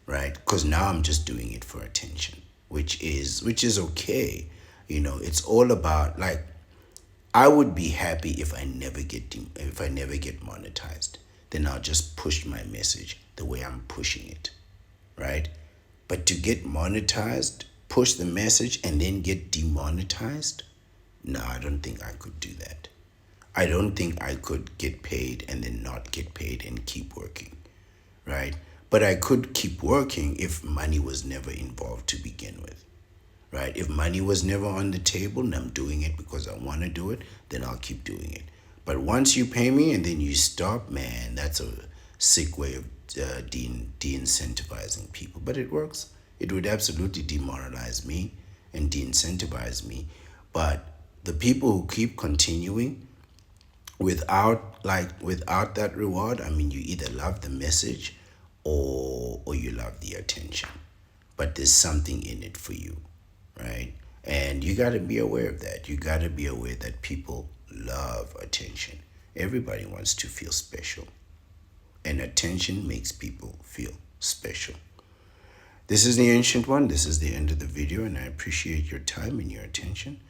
right? Because now I'm just doing it for attention, which is okay. It's all about, like, I would be happy if I never get monetized. Then I'll just push my message the way I'm pushing it, right? But to get monetized, push the message, and then get demonetized, no, I don't think I could do that. I don't think I could get paid and then not get paid and keep working, right? But I could keep working if money was never involved to begin with, right? If money was never on the table and I'm doing it because I want to do it, then I'll keep doing it. But once you pay me and then you stop, man, that's a sick way of de-incentivizing people. But it works. It would absolutely demoralize me and de-incentivize me. But the people who keep continuing without that reward, I mean, you either love the message or you love the attention. But there's something in it for you, right? And you got to be aware of that. You got to be aware that people love attention. Everybody wants to feel special. And attention makes people feel special. This is the Ancient One. This is the end of the video, and I appreciate your time and your attention.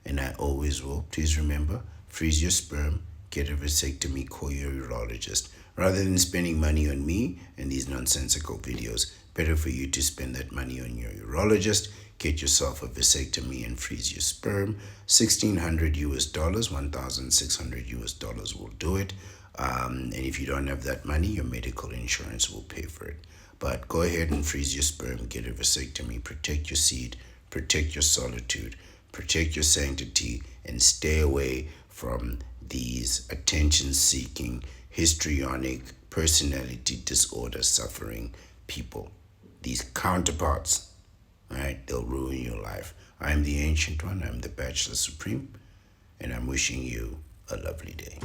And I always will. Please remember, freeze your sperm, get a vasectomy, call your urologist. Rather than spending money on me and these nonsensical videos, better for you to spend that money on your urologist. Get yourself a vasectomy and freeze your sperm. $1,600 US, $1,600 US will do it. And if you don't have that money, your medical insurance will pay for it. But go ahead and freeze your sperm, get a vasectomy, protect your seed, protect your solitude, protect your sanctity, and stay away from these attention seeking, histrionic, personality disorder suffering people. These counterparts, right? They'll ruin your life. I'm the Ancient One, I'm the Bachelor Supreme, and I'm wishing you a lovely day.